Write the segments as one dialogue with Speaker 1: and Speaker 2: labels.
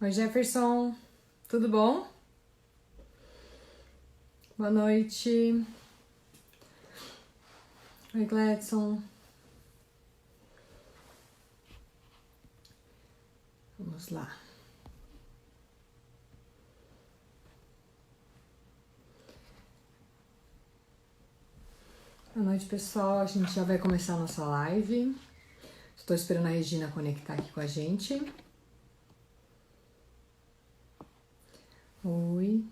Speaker 1: Oi, Jefferson, tudo bom? Boa noite. Oi, Gladson. Vamos lá. Boa noite, pessoal. A gente já vai começar a nossa live. Estou esperando a Regina conectar aqui com a gente. Oi.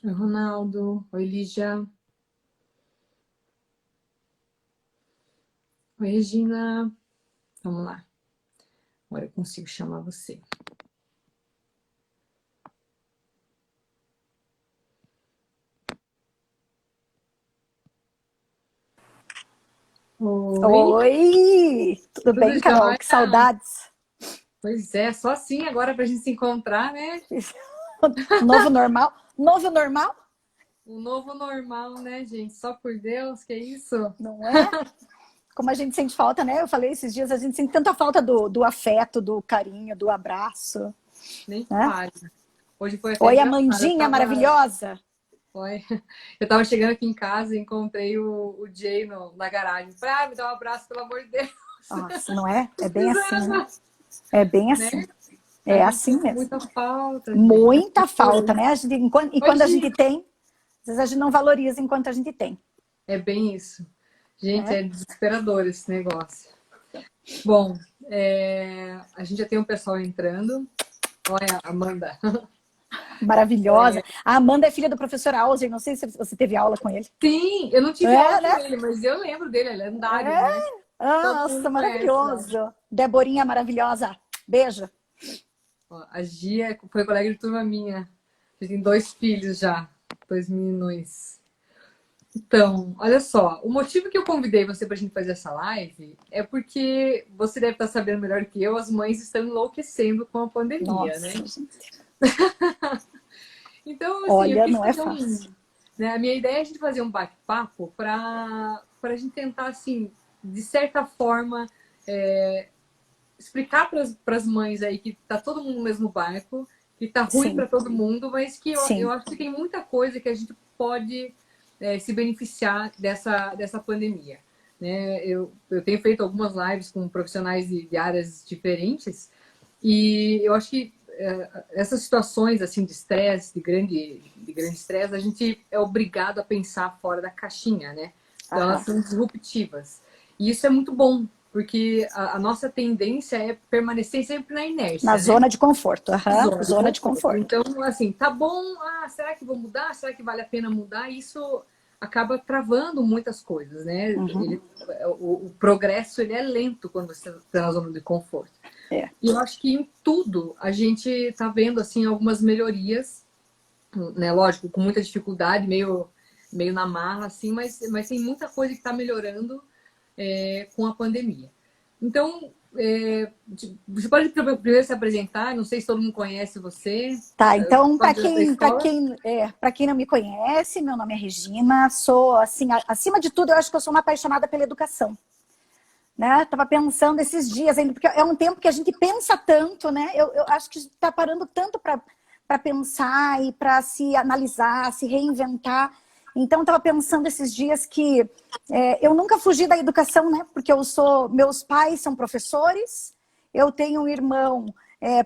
Speaker 1: Oi, Ronaldo. Oi, Lígia. Oi, Regina. Vamos lá. Agora eu consigo chamar você. Oi.
Speaker 2: Oi! Tudo
Speaker 1: Tudo
Speaker 2: bem, Carol?
Speaker 1: jóia?
Speaker 2: Que saudades!
Speaker 1: Pois é, só assim agora pra gente se encontrar, né?
Speaker 2: Novo normal? Novo normal?
Speaker 1: O novo normal, né, gente? Só por Deus, que isso?
Speaker 2: Não é? Como a gente sente falta, né? Eu falei esses dias, a gente sente tanta falta do afeto, do carinho, do abraço,
Speaker 1: Nem
Speaker 2: né?
Speaker 1: fale. Hoje foi até
Speaker 2: Oi,
Speaker 1: engraçado.
Speaker 2: Amandinha maravilhosa!
Speaker 1: Foi. Eu tava chegando aqui em casa e encontrei o Jay na garagem. Falei, me dá um abraço, pelo amor de Deus.
Speaker 2: Nossa, não é? É bem assim, né?
Speaker 1: Precisando,
Speaker 2: É bem
Speaker 1: né?
Speaker 2: assim.
Speaker 1: A
Speaker 2: É
Speaker 1: gente
Speaker 2: assim
Speaker 1: sente
Speaker 2: mesmo.
Speaker 1: muita falta, gente.
Speaker 2: Muita falta, né? E quando a gente
Speaker 1: Hoje
Speaker 2: tem, às vezes a gente não valoriza enquanto a gente tem,
Speaker 1: é bem isso. Gente,
Speaker 2: né?
Speaker 1: é desesperador esse negócio. Bom, a gente já tem um pessoal entrando. Olha, Amanda.
Speaker 2: Maravilhosa. A Amanda é filha do professor Auser, não sei se você teve aula com ele.
Speaker 1: Sim, eu não tive aula
Speaker 2: É,
Speaker 1: com
Speaker 2: né?
Speaker 1: ele, mas eu lembro dele, ele é lendário,
Speaker 2: É,
Speaker 1: né? Todo
Speaker 2: nossa,
Speaker 1: mundo conhece lá.
Speaker 2: maravilhoso. Deborinha maravilhosa. Beijo.
Speaker 1: Ó, a Gia foi colega de turma minha. Já tem 2 filhos já, 2 meninos. Então, olha só, o motivo que eu convidei você para a gente fazer essa live é porque você deve estar sabendo melhor que eu, as mães estão enlouquecendo com a pandemia, né?
Speaker 2: Nossa, gente.
Speaker 1: Então, assim, eu
Speaker 2: Olha,
Speaker 1: quis
Speaker 2: não é
Speaker 1: fazer
Speaker 2: fácil.
Speaker 1: né, a minha ideia é a gente fazer um bate-papo para a gente tentar, assim, de certa forma, explicar para as mães aí que tá todo mundo no mesmo barco, que tá ruim
Speaker 2: Sim,
Speaker 1: para todo mundo, mas que eu
Speaker 2: sim.
Speaker 1: acho que tem muita coisa que a gente pode se beneficiar dessa pandemia. Né? Eu tenho feito algumas lives com profissionais de áreas diferentes e eu acho que essas situações assim de estresse, de grande estresse, a gente é obrigado a pensar fora da caixinha, né? Então elas
Speaker 2: Aham.
Speaker 1: são disruptivas. E isso é muito bom, porque a nossa tendência é permanecer sempre na
Speaker 2: Na
Speaker 1: inércia, né?
Speaker 2: zona de conforto. Aham.
Speaker 1: Zona de
Speaker 2: Zona de
Speaker 1: conforto.
Speaker 2: conforto.
Speaker 1: Então, assim, tá bom, será que vou mudar? Será que vale a pena mudar? Isso acaba travando muitas coisas, né?
Speaker 2: Uhum.
Speaker 1: O progresso ele é lento quando você está na zona de conforto.
Speaker 2: É.
Speaker 1: E eu acho que em tudo a gente está vendo assim algumas melhorias, né? Lógico, com muita dificuldade, meio na marra, assim, mas tem muita coisa que está melhorando com a pandemia. Então, você pode primeiro se apresentar, não sei se todo mundo conhece você,
Speaker 2: Tá, então,
Speaker 1: pode da escola.
Speaker 2: para quem não me conhece, meu nome é Regina, sou, assim, acima de tudo, eu acho que eu sou uma apaixonada pela educação. Né? Tava pensando esses dias ainda, porque é um tempo que a gente pensa tanto, né? Eu acho que está parando tanto para pensar e para se analisar, se reinventar. Então, estava pensando esses dias que eu nunca fugi da educação, né? Porque meus pais são professores, eu tenho um irmão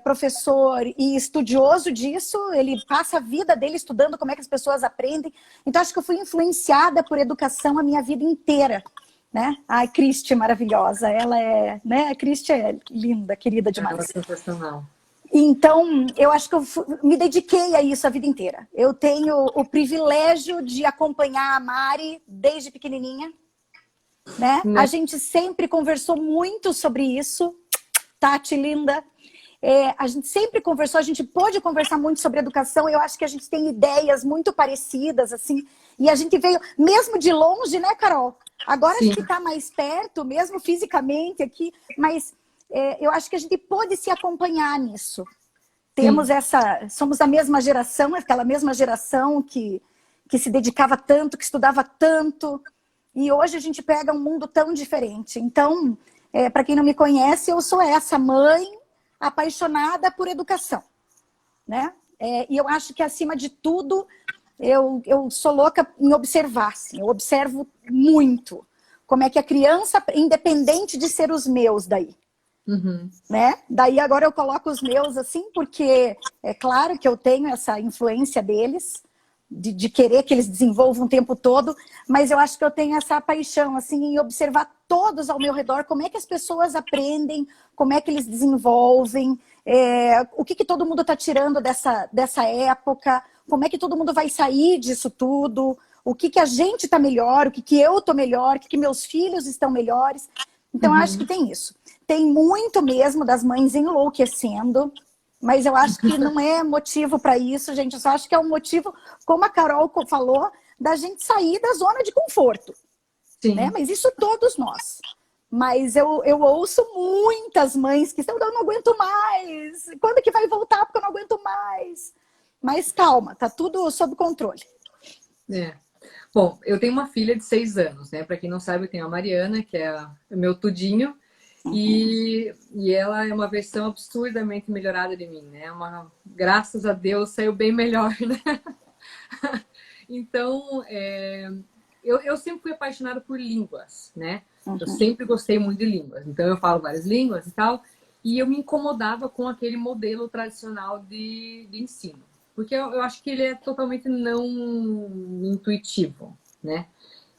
Speaker 2: professor e estudioso disso, ele passa a vida dele estudando como é que as pessoas aprendem. Então, acho que eu fui influenciada por educação a minha vida inteira. Né? A Cristi maravilhosa, ela é, né? A Cristi é linda, querida
Speaker 1: Ela é
Speaker 2: demais.
Speaker 1: sensacional.
Speaker 2: Então, eu acho que me dediquei a isso a vida inteira. Eu tenho o privilégio de acompanhar a Mari desde pequenininha, né? A
Speaker 1: Né?
Speaker 2: gente sempre conversou muito sobre isso. Tati, linda. A gente sempre conversou, a gente pôde conversar muito sobre educação. Eu acho que a gente tem ideias muito parecidas, assim. E a gente veio, mesmo de longe, né, Carol? Agora
Speaker 1: Sim.
Speaker 2: a gente está mais perto, mesmo fisicamente aqui, mas eu acho que a gente pode se acompanhar nisso. Temos
Speaker 1: Sim.
Speaker 2: somos da mesma geração, aquela mesma geração que se dedicava tanto, que estudava tanto, e hoje a gente pega um mundo tão diferente. Então, para quem não me conhece, eu sou essa mãe apaixonada por educação, né? E eu acho que, acima de tudo, eu sou louca em observar, assim, eu observo muito como é que a criança, independente de ser os meus daí,
Speaker 1: Uhum.
Speaker 2: né? Daí agora eu coloco os meus assim, porque é claro que eu tenho essa influência deles, de querer que eles desenvolvam o tempo todo, mas eu acho que eu tenho essa paixão assim, em observar todos ao meu redor, como é que as pessoas aprendem, como é que eles desenvolvem, o que todo mundo está tirando dessa época, como é que todo mundo vai sair disso tudo, o que a gente está melhor, o que eu estou melhor, o que meus filhos estão melhores. Então, eu acho que
Speaker 1: Uhum.
Speaker 2: tem isso. Tem muito mesmo das mães enlouquecendo, mas eu acho que não é motivo para isso, gente. Eu só acho que é um motivo, como a Carol falou, da gente sair da zona de conforto, né?
Speaker 1: Sim.
Speaker 2: Mas isso todos nós. Mas eu ouço muitas mães que estão, eu não aguento mais. Quando que vai voltar? Porque eu não aguento mais. Mas calma, tá tudo sob controle.
Speaker 1: É. Bom, eu tenho uma filha de 6 anos, né? Para quem não sabe, eu tenho a Mariana, que é o meu tudinho, e ela é uma versão absurdamente melhorada de mim, né? Graças a Deus saiu bem melhor, né? Então, eu sempre fui apaixonada por línguas, né? Eu sempre gostei muito de línguas, então eu falo várias línguas e tal, e eu me incomodava com aquele modelo tradicional de ensino, porque eu acho que ele é totalmente não intuitivo, né?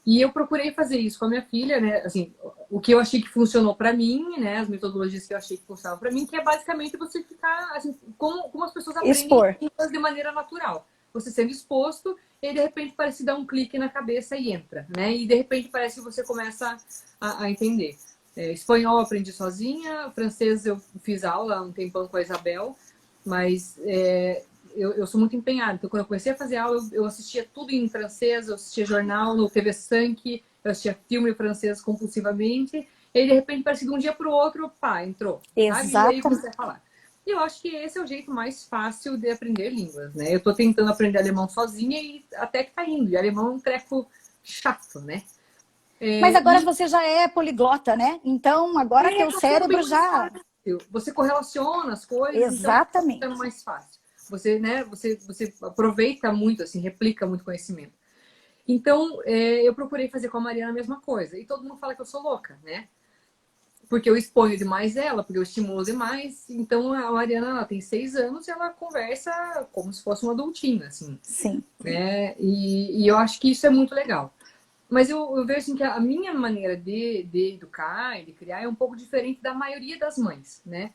Speaker 1: E eu procurei fazer isso com a minha filha, né? Assim, o que eu achei que funcionou para mim, né? As metodologias que eu achei que funcionavam para mim, que é basicamente você ficar, assim, como as pessoas aprendem
Speaker 2: Expor.
Speaker 1: línguas de maneira natural. Você sendo exposto, e de repente parece dar um clique na cabeça e entra, né? E de repente parece que você começa a entender. Espanhol eu aprendi sozinha, francês eu fiz aula há um tempão com a Isabel, mas eu sou muito empenhada. Então, quando eu comecei a fazer aula, eu assistia tudo em francês, eu assistia jornal no TV Sank, eu assistia filme francês compulsivamente, e de repente, parece que de um dia para o outro, pá, entrou, sabe? E aí
Speaker 2: Exato.
Speaker 1: você vai falar. E eu acho que esse é o jeito mais fácil de aprender línguas, né? Eu tô tentando aprender alemão sozinha e até que tá indo. E alemão é um treco chato, né?
Speaker 2: Mas agora
Speaker 1: E
Speaker 2: você já é poliglota, né? Então, agora teu
Speaker 1: tá ficando bem
Speaker 2: cérebro
Speaker 1: mais
Speaker 2: já...
Speaker 1: fácil. Você correlaciona as coisas, então tá ficando
Speaker 2: Exatamente.
Speaker 1: mais fácil. Você, né, você aproveita muito, assim, replica muito conhecimento. Então, eu procurei fazer com a Mariana a mesma coisa. E todo mundo fala que eu sou louca, né? Porque eu exponho demais ela, porque eu estimulo demais. Então, a Mariana, ela tem 6 anos e ela conversa como se fosse uma adultinha, assim.
Speaker 2: Sim.
Speaker 1: Né? E eu acho que isso é muito legal. Mas eu vejo assim, que a minha maneira de educar e de criar é um pouco diferente da maioria das mães, né?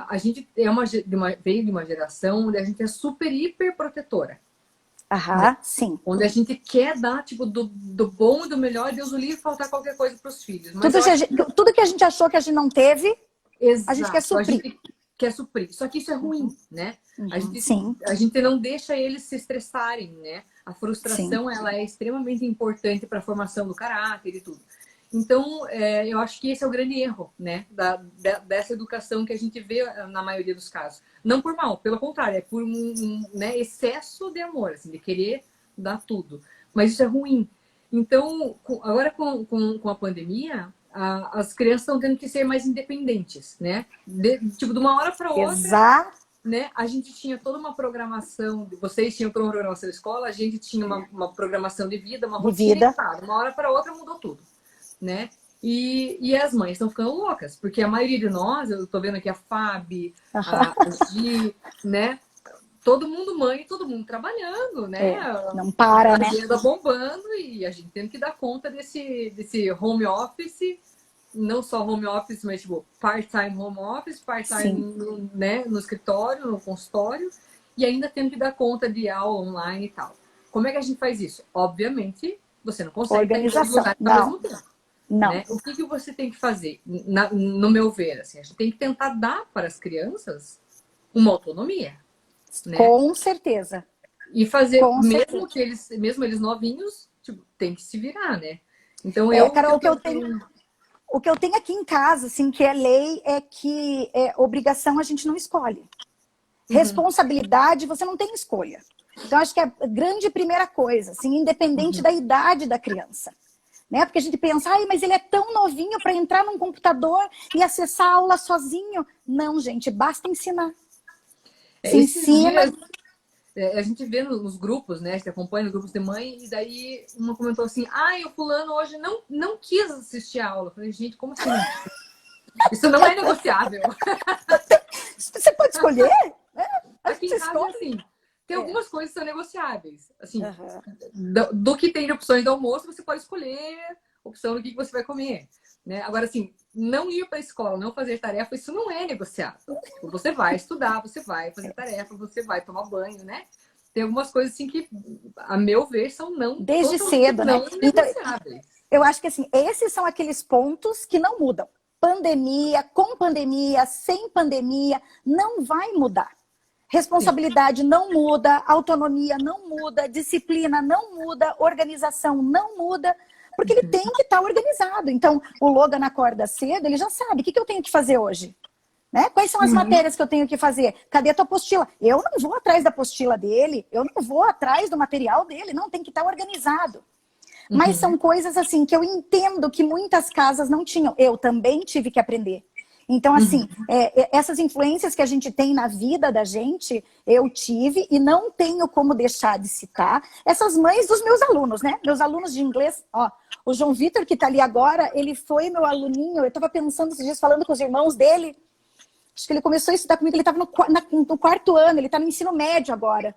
Speaker 1: A gente veio de uma geração onde a gente é super, hiper protetora. Né?
Speaker 2: Aham, sim.
Speaker 1: Onde a gente quer dar, tipo, do bom e do melhor, Deus o livre, faltar qualquer coisa para os filhos. Mas
Speaker 2: Tudo,
Speaker 1: eu acho que...
Speaker 2: tudo que a gente achou que a gente não teve, a gente quer
Speaker 1: Exato, a
Speaker 2: suprir.
Speaker 1: gente quer suprir. Só que isso é ruim, né?
Speaker 2: Sim,
Speaker 1: A gente não deixa eles se estressarem, né? A
Speaker 2: sim.
Speaker 1: frustração, ela é extremamente importante para a formação do caráter e tudo. Então, eu acho que esse é o grande erro, né? Dessa educação que a gente vê na maioria dos casos. Não por mal, pelo contrário, é por né, excesso de amor, assim, de querer dar tudo. Mas isso é ruim. Então, agora com a pandemia, as crianças estão tendo que ser mais independentes, né? Tipo, de uma hora para outra,
Speaker 2: Exato.
Speaker 1: né? A gente tinha toda uma programação, vocês tinham toda uma programação de escola, a gente tinha uma programação de vida, uma
Speaker 2: De
Speaker 1: rotina
Speaker 2: vida.
Speaker 1: e tá, de uma hora para outra mudou tudo, né? E as mães estão ficando loucas, porque a maioria de nós, eu tô vendo aqui a Fábio, a Gi, né? Todo mundo mãe, todo mundo trabalhando, né?
Speaker 2: Não
Speaker 1: A
Speaker 2: para, né?
Speaker 1: agenda bombando e a gente tendo que dar conta desse home office, não só home office, mas tipo part-time home office, part-time, né, no escritório, no consultório, e ainda tendo que dar conta de aula online e tal. Como é que a gente faz isso? Obviamente, você não consegue estar em dois
Speaker 2: Organização.
Speaker 1: lugares ao
Speaker 2: Não,
Speaker 1: mesmo tempo.
Speaker 2: não.
Speaker 1: Né? O que você tem que fazer? No meu ver, assim, a gente tem que tentar dar para as crianças uma autonomia, né?
Speaker 2: Com certeza.
Speaker 1: E fazer,
Speaker 2: Com certeza.
Speaker 1: mesmo eles novinhos, tipo, tem que se virar, né? Então
Speaker 2: Carol, o que eu tenho aqui em casa, assim, que é lei, é que obrigação a gente não escolhe.
Speaker 1: Uhum,
Speaker 2: Responsabilidade, você não tem escolha. Então, acho que é a grande primeira coisa, assim, independente da idade da criança. Né? Porque a gente pensa, ai, mas ele é tão novinho para entrar num computador e acessar a aula sozinho. Não, gente, basta ensinar. Se
Speaker 1: esses dias,
Speaker 2: ensina.
Speaker 1: a gente vê nos grupos, né? A gente acompanha nos grupos de mãe, e daí uma comentou assim, ai, o fulano hoje não quis assistir a aula. Eu falei, gente, como assim não quis? Isso não é negociável.
Speaker 2: Você pode escolher? A
Speaker 1: Aqui
Speaker 2: gente
Speaker 1: em casa é
Speaker 2: escolhe.
Speaker 1: assim, tem
Speaker 2: É.
Speaker 1: algumas coisas que são negociáveis. Assim,
Speaker 2: Uhum.
Speaker 1: do que tem de opções do almoço, você pode escolher a opção do que você vai comer. Né? Agora, assim, não ir para a escola, não fazer tarefa, isso não é negociável. Tipo, você vai estudar, você vai fazer tarefa, você vai tomar banho, né? Tem algumas coisas assim que, a meu ver, são
Speaker 2: Desde
Speaker 1: totalmente
Speaker 2: cedo, né?
Speaker 1: não
Speaker 2: Então,
Speaker 1: negociáveis.
Speaker 2: eu acho que assim, esses são aqueles pontos que não mudam. Pandemia, com pandemia, sem pandemia, não vai mudar.
Speaker 1: Sim.
Speaker 2: Responsabilidade não muda, autonomia não muda, disciplina não muda, organização não muda, porque ele tem que estar organizado. Então, o Logan acorda cedo, ele já sabe o que eu tenho que fazer hoje. Né? Quais são as
Speaker 1: Uhum.
Speaker 2: matérias que eu tenho que fazer? Cadê a tua apostila? Eu não vou atrás da apostila dele, eu não vou atrás do material dele, não, tem que estar organizado. Mas
Speaker 1: Uhum.
Speaker 2: são coisas assim que eu entendo que muitas casas não tinham. Eu também tive que aprender. Então, assim,
Speaker 1: Uhum.
Speaker 2: essas influências que a gente tem na vida da gente, eu tive e não tenho como deixar de citar essas mães dos meus alunos, né? Meus alunos de inglês, ó, o João Vitor, que tá ali agora, ele foi meu aluninho, eu estava pensando esses dias, falando com os irmãos dele, acho que ele começou a estudar comigo, ele estava no quarto ano, ele está no ensino médio agora.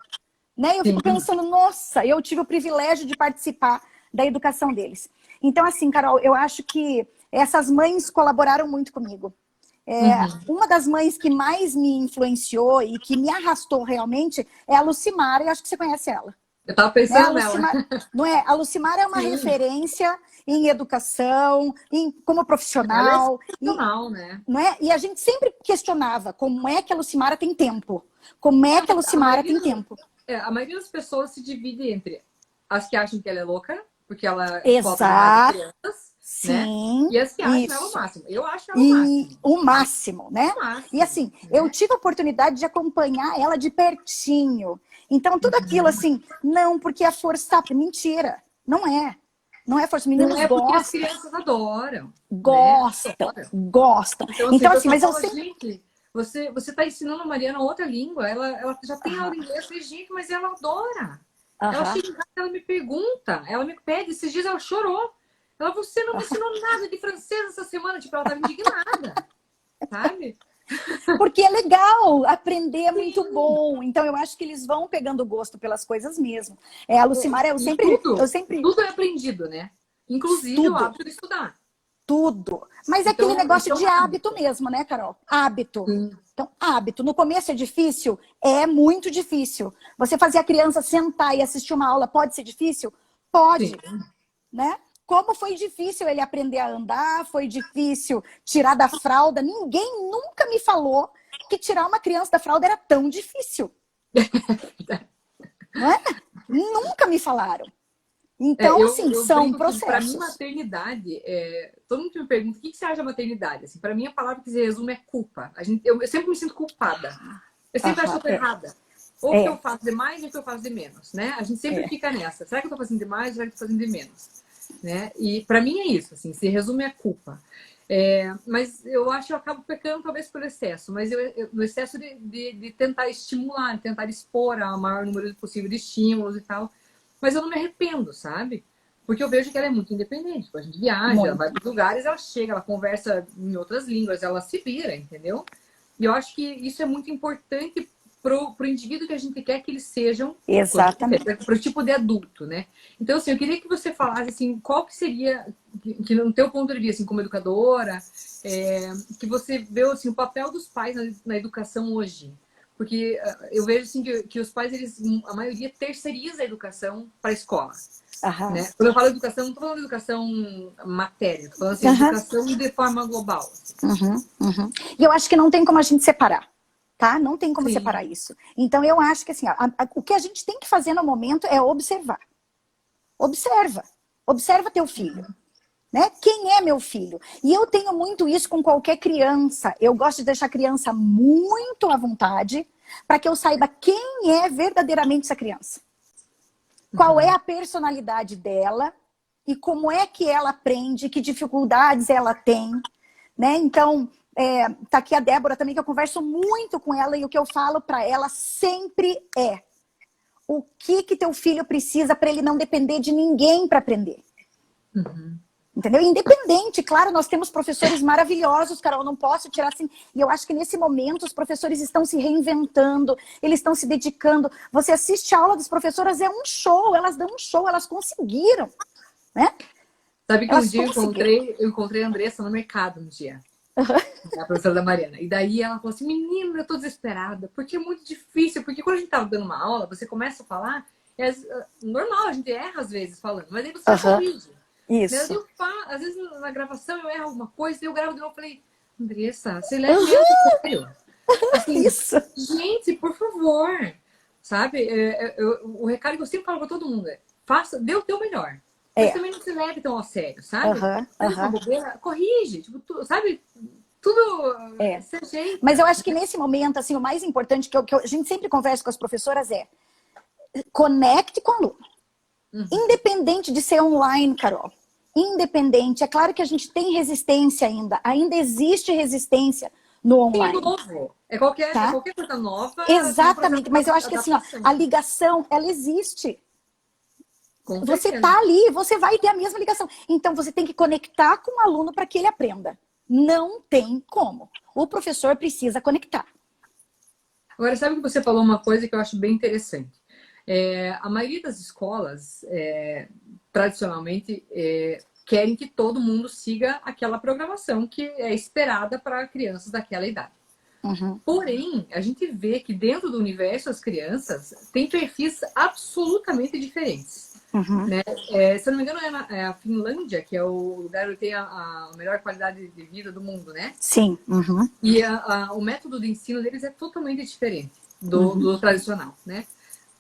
Speaker 2: Né? Eu fico
Speaker 1: Sim.
Speaker 2: pensando, nossa, eu tive o privilégio de participar da educação deles. Então, assim, Carol, eu acho que essas mães colaboraram muito comigo.
Speaker 1: Uhum.
Speaker 2: Uma das mães que mais me influenciou e que me arrastou realmente é a Lucimara, e acho que você conhece ela.
Speaker 1: Eu tava
Speaker 2: Né? A
Speaker 1: pensando nela.
Speaker 2: Lucimara, não é? A Lucimara é uma
Speaker 1: Sim.
Speaker 2: referência em educação, como
Speaker 1: Ela é
Speaker 2: profissional, e,
Speaker 1: excepcional, né?
Speaker 2: não é? E a gente sempre questionava como é que a Lucimara tem tempo. Como é que a
Speaker 1: A
Speaker 2: Lucimara
Speaker 1: maioria,
Speaker 2: tem tempo?
Speaker 1: a maioria das pessoas se divide entre as que acham que ela é louca, porque ela cobra demais as
Speaker 2: Exato.
Speaker 1: crianças, né?
Speaker 2: Sim,
Speaker 1: E as que acham ela o
Speaker 2: isso.
Speaker 1: máximo. Eu acho ela o
Speaker 2: E
Speaker 1: máximo.
Speaker 2: o
Speaker 1: Tá?
Speaker 2: máximo, né?
Speaker 1: O
Speaker 2: E
Speaker 1: máximo,
Speaker 2: assim, eu
Speaker 1: né?
Speaker 2: tive a oportunidade de acompanhar ela de pertinho. Então, tudo aquilo assim, não, porque é forçar. Mentira. Não é. Não é força.
Speaker 1: Não
Speaker 2: Meninos
Speaker 1: é porque as
Speaker 2: gostam.
Speaker 1: crianças adoram, né?
Speaker 2: Gostam.
Speaker 1: Adoram.
Speaker 2: Gostam.
Speaker 1: Então, assim, o
Speaker 2: Então, assim,
Speaker 1: pessoal
Speaker 2: mas eu
Speaker 1: fala,
Speaker 2: sempre.
Speaker 1: gente, você tá ensinando a Mariana outra língua, ela já tem aula
Speaker 2: Aham,
Speaker 1: de inglês, eu falei, gente, mas ela adora. Ela
Speaker 2: aham.
Speaker 1: chega em casa, ela me pergunta, ela me pede, esses dias ela chorou. Ela, você não me ensinou nada de francês essa semana, tipo, ela tava indignada, sabe?
Speaker 2: Porque é legal, aprender é muito
Speaker 1: Sim.
Speaker 2: bom. Então, eu acho que eles vão pegando gosto pelas coisas mesmo. A Lucimara, eu
Speaker 1: E
Speaker 2: sempre, eu sempre
Speaker 1: tudo é aprendido, né? Inclusive o
Speaker 2: estudo.
Speaker 1: hábito de estudar.
Speaker 2: Tudo. Mas é aquele
Speaker 1: Então,
Speaker 2: negócio
Speaker 1: isso é
Speaker 2: de
Speaker 1: um
Speaker 2: hábito
Speaker 1: hábito.
Speaker 2: mesmo, né, Carol? Hábito.
Speaker 1: Sim.
Speaker 2: Então, hábito. No começo é difícil? É muito difícil. Você fazer a criança sentar e assistir uma aula pode ser difícil?
Speaker 1: Sim.
Speaker 2: Pode, né? Como foi difícil ele aprender a andar, foi difícil tirar da fralda. Ninguém nunca me falou que tirar uma criança da fralda era tão difícil, não é? Nunca me falaram. Então, assim,
Speaker 1: Eu
Speaker 2: são
Speaker 1: brinco que, para mim,
Speaker 2: processos.
Speaker 1: maternidade, todo mundo me pergunta o que você acha maternidade. Assim, para mim, a palavra que se resume é culpa. Eu sempre me sinto culpada. Eu sempre acho que
Speaker 2: Aham,
Speaker 1: eu tô errada. Ou que eu
Speaker 2: é,
Speaker 1: faço de mais ou que eu faço de menos, né? A gente sempre
Speaker 2: é.
Speaker 1: fica nessa. Será que eu tô fazendo de mais ou será que eu tô fazendo de menos? Né? E para mim é isso, assim, se resume a culpa. Mas eu acho que eu acabo pecando talvez por excesso, mas no excesso de tentar estimular, de tentar expor a maior número possível de estímulos e tal. Mas eu não me arrependo, sabe? Porque eu vejo que ela é muito independente. Tipo, a gente viaja, ela vai
Speaker 2: Muito.
Speaker 1: para lugares, ela chega, ela conversa em outras línguas, ela se vira, entendeu? E eu acho que isso é muito importante pro indivíduo que a gente quer que eles sejam
Speaker 2: Exatamente.
Speaker 1: para o tipo de adulto, né? Então, assim, eu queria que você falasse, assim, qual que seria, que no teu ponto de vista, assim, como educadora, que você vê, assim, o papel dos pais na educação hoje. Porque eu vejo, assim, que os pais, a maioria terceiriza a educação para a escola,
Speaker 2: Aham.
Speaker 1: né? Quando eu falo educação, não estou falando de educação matéria, estou falando, assim,
Speaker 2: Aham.
Speaker 1: educação de forma global. Assim.
Speaker 2: Uhum. Uhum. E eu acho que não tem como a gente separar. tá? Não tem como
Speaker 1: Sim.
Speaker 2: separar isso. Então, eu acho que assim, o que a gente tem que fazer no momento é observar. Observa. Observa teu filho. Né? Quem é meu filho? E eu tenho muito isso com qualquer criança. Eu gosto de deixar a criança muito à vontade para que eu saiba quem é verdadeiramente essa criança. Qual é a personalidade dela e como é que ela aprende, que dificuldades ela tem. Né? Então, tá aqui a Débora também, que eu converso muito com ela e o que eu falo para ela sempre é: o que teu filho precisa para ele não depender de ninguém para aprender. Entendeu? Independente, claro, nós temos professores maravilhosos, Carol, não posso tirar assim. E eu acho que nesse momento os professores estão se reinventando, eles estão se dedicando. Você assiste a aula das professoras, é um show, elas dão um show, elas conseguiram, né?
Speaker 1: Sabe que
Speaker 2: Elas
Speaker 1: um dia eu encontrei a Andressa no mercado um dia. A professora da Mariana. E daí ela falou assim: menina, eu tô desesperada, porque é muito difícil, porque quando a gente tava dando uma aula, você começa a falar, normal, a gente erra às vezes falando, mas aí você corrige.
Speaker 2: Isso.
Speaker 1: Às vezes na gravação eu erro alguma coisa, eu gravo de novo, eu falei: Andressa, você leva mesmo a sério. Assim,
Speaker 2: Isso.
Speaker 1: gente, por favor, sabe? O recado que eu sempre falo pra todo mundo é: dê o teu melhor. Mas também não se leve tão a sério, sabe? Faz uma bobeira, corrige, tipo, sabe? Tudo sem jeito.
Speaker 2: Mas eu acho que nesse momento, assim, o mais importante que a gente sempre conversa com as professoras é: conecte com o aluno. Independente de ser online, Carol. Independente. É claro que a gente tem resistência ainda existe resistência no online.
Speaker 1: É novo. Qualquer coisa nova.
Speaker 2: Exatamente, mas eu acho que assim, ó, a ligação, ela existe. Você tá ali, você vai ter a mesma ligação. Então você tem que conectar com o aluno para que ele aprenda. Não tem como. O professor precisa conectar.
Speaker 1: Agora, sabe que você falou uma coisa que eu acho bem interessante. A maioria das escolas, tradicionalmente, querem que todo mundo siga aquela programação que é esperada para crianças daquela idade. Porém, a gente vê que dentro do universo das crianças tem perfis absolutamente diferentes. Né? Se eu não me engano, é a Finlândia, que é o lugar onde tem a melhor qualidade de vida do mundo, né?
Speaker 2: Sim.
Speaker 1: E o método de ensino deles é totalmente diferente do tradicional, né?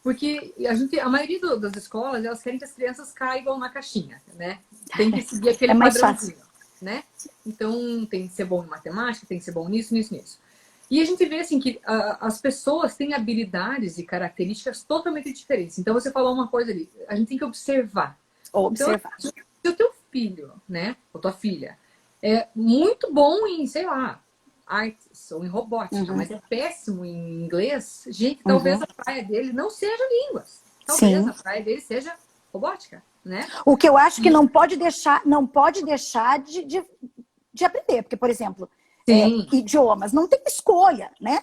Speaker 1: Porque a maioria das escolas, elas querem que as crianças caibam na caixinha, né? Tem que seguir aquele padrãozinho, né? Então, tem que ser bom em matemática, tem que ser bom nisso. E a gente vê, assim, que as pessoas têm habilidades e características totalmente diferentes. Então, você falou uma coisa ali, a gente tem que observar.
Speaker 2: Observar.
Speaker 1: Então, se o teu filho, né, ou tua filha, é muito bom em, sei lá, artes ou em robótica, mas é péssimo em inglês, gente, talvez a praia dele não seja línguas. Talvez a praia dele seja robótica, né?
Speaker 2: O que eu acho que não pode deixar de aprender, porque, por exemplo, idiomas, não tem escolha, né?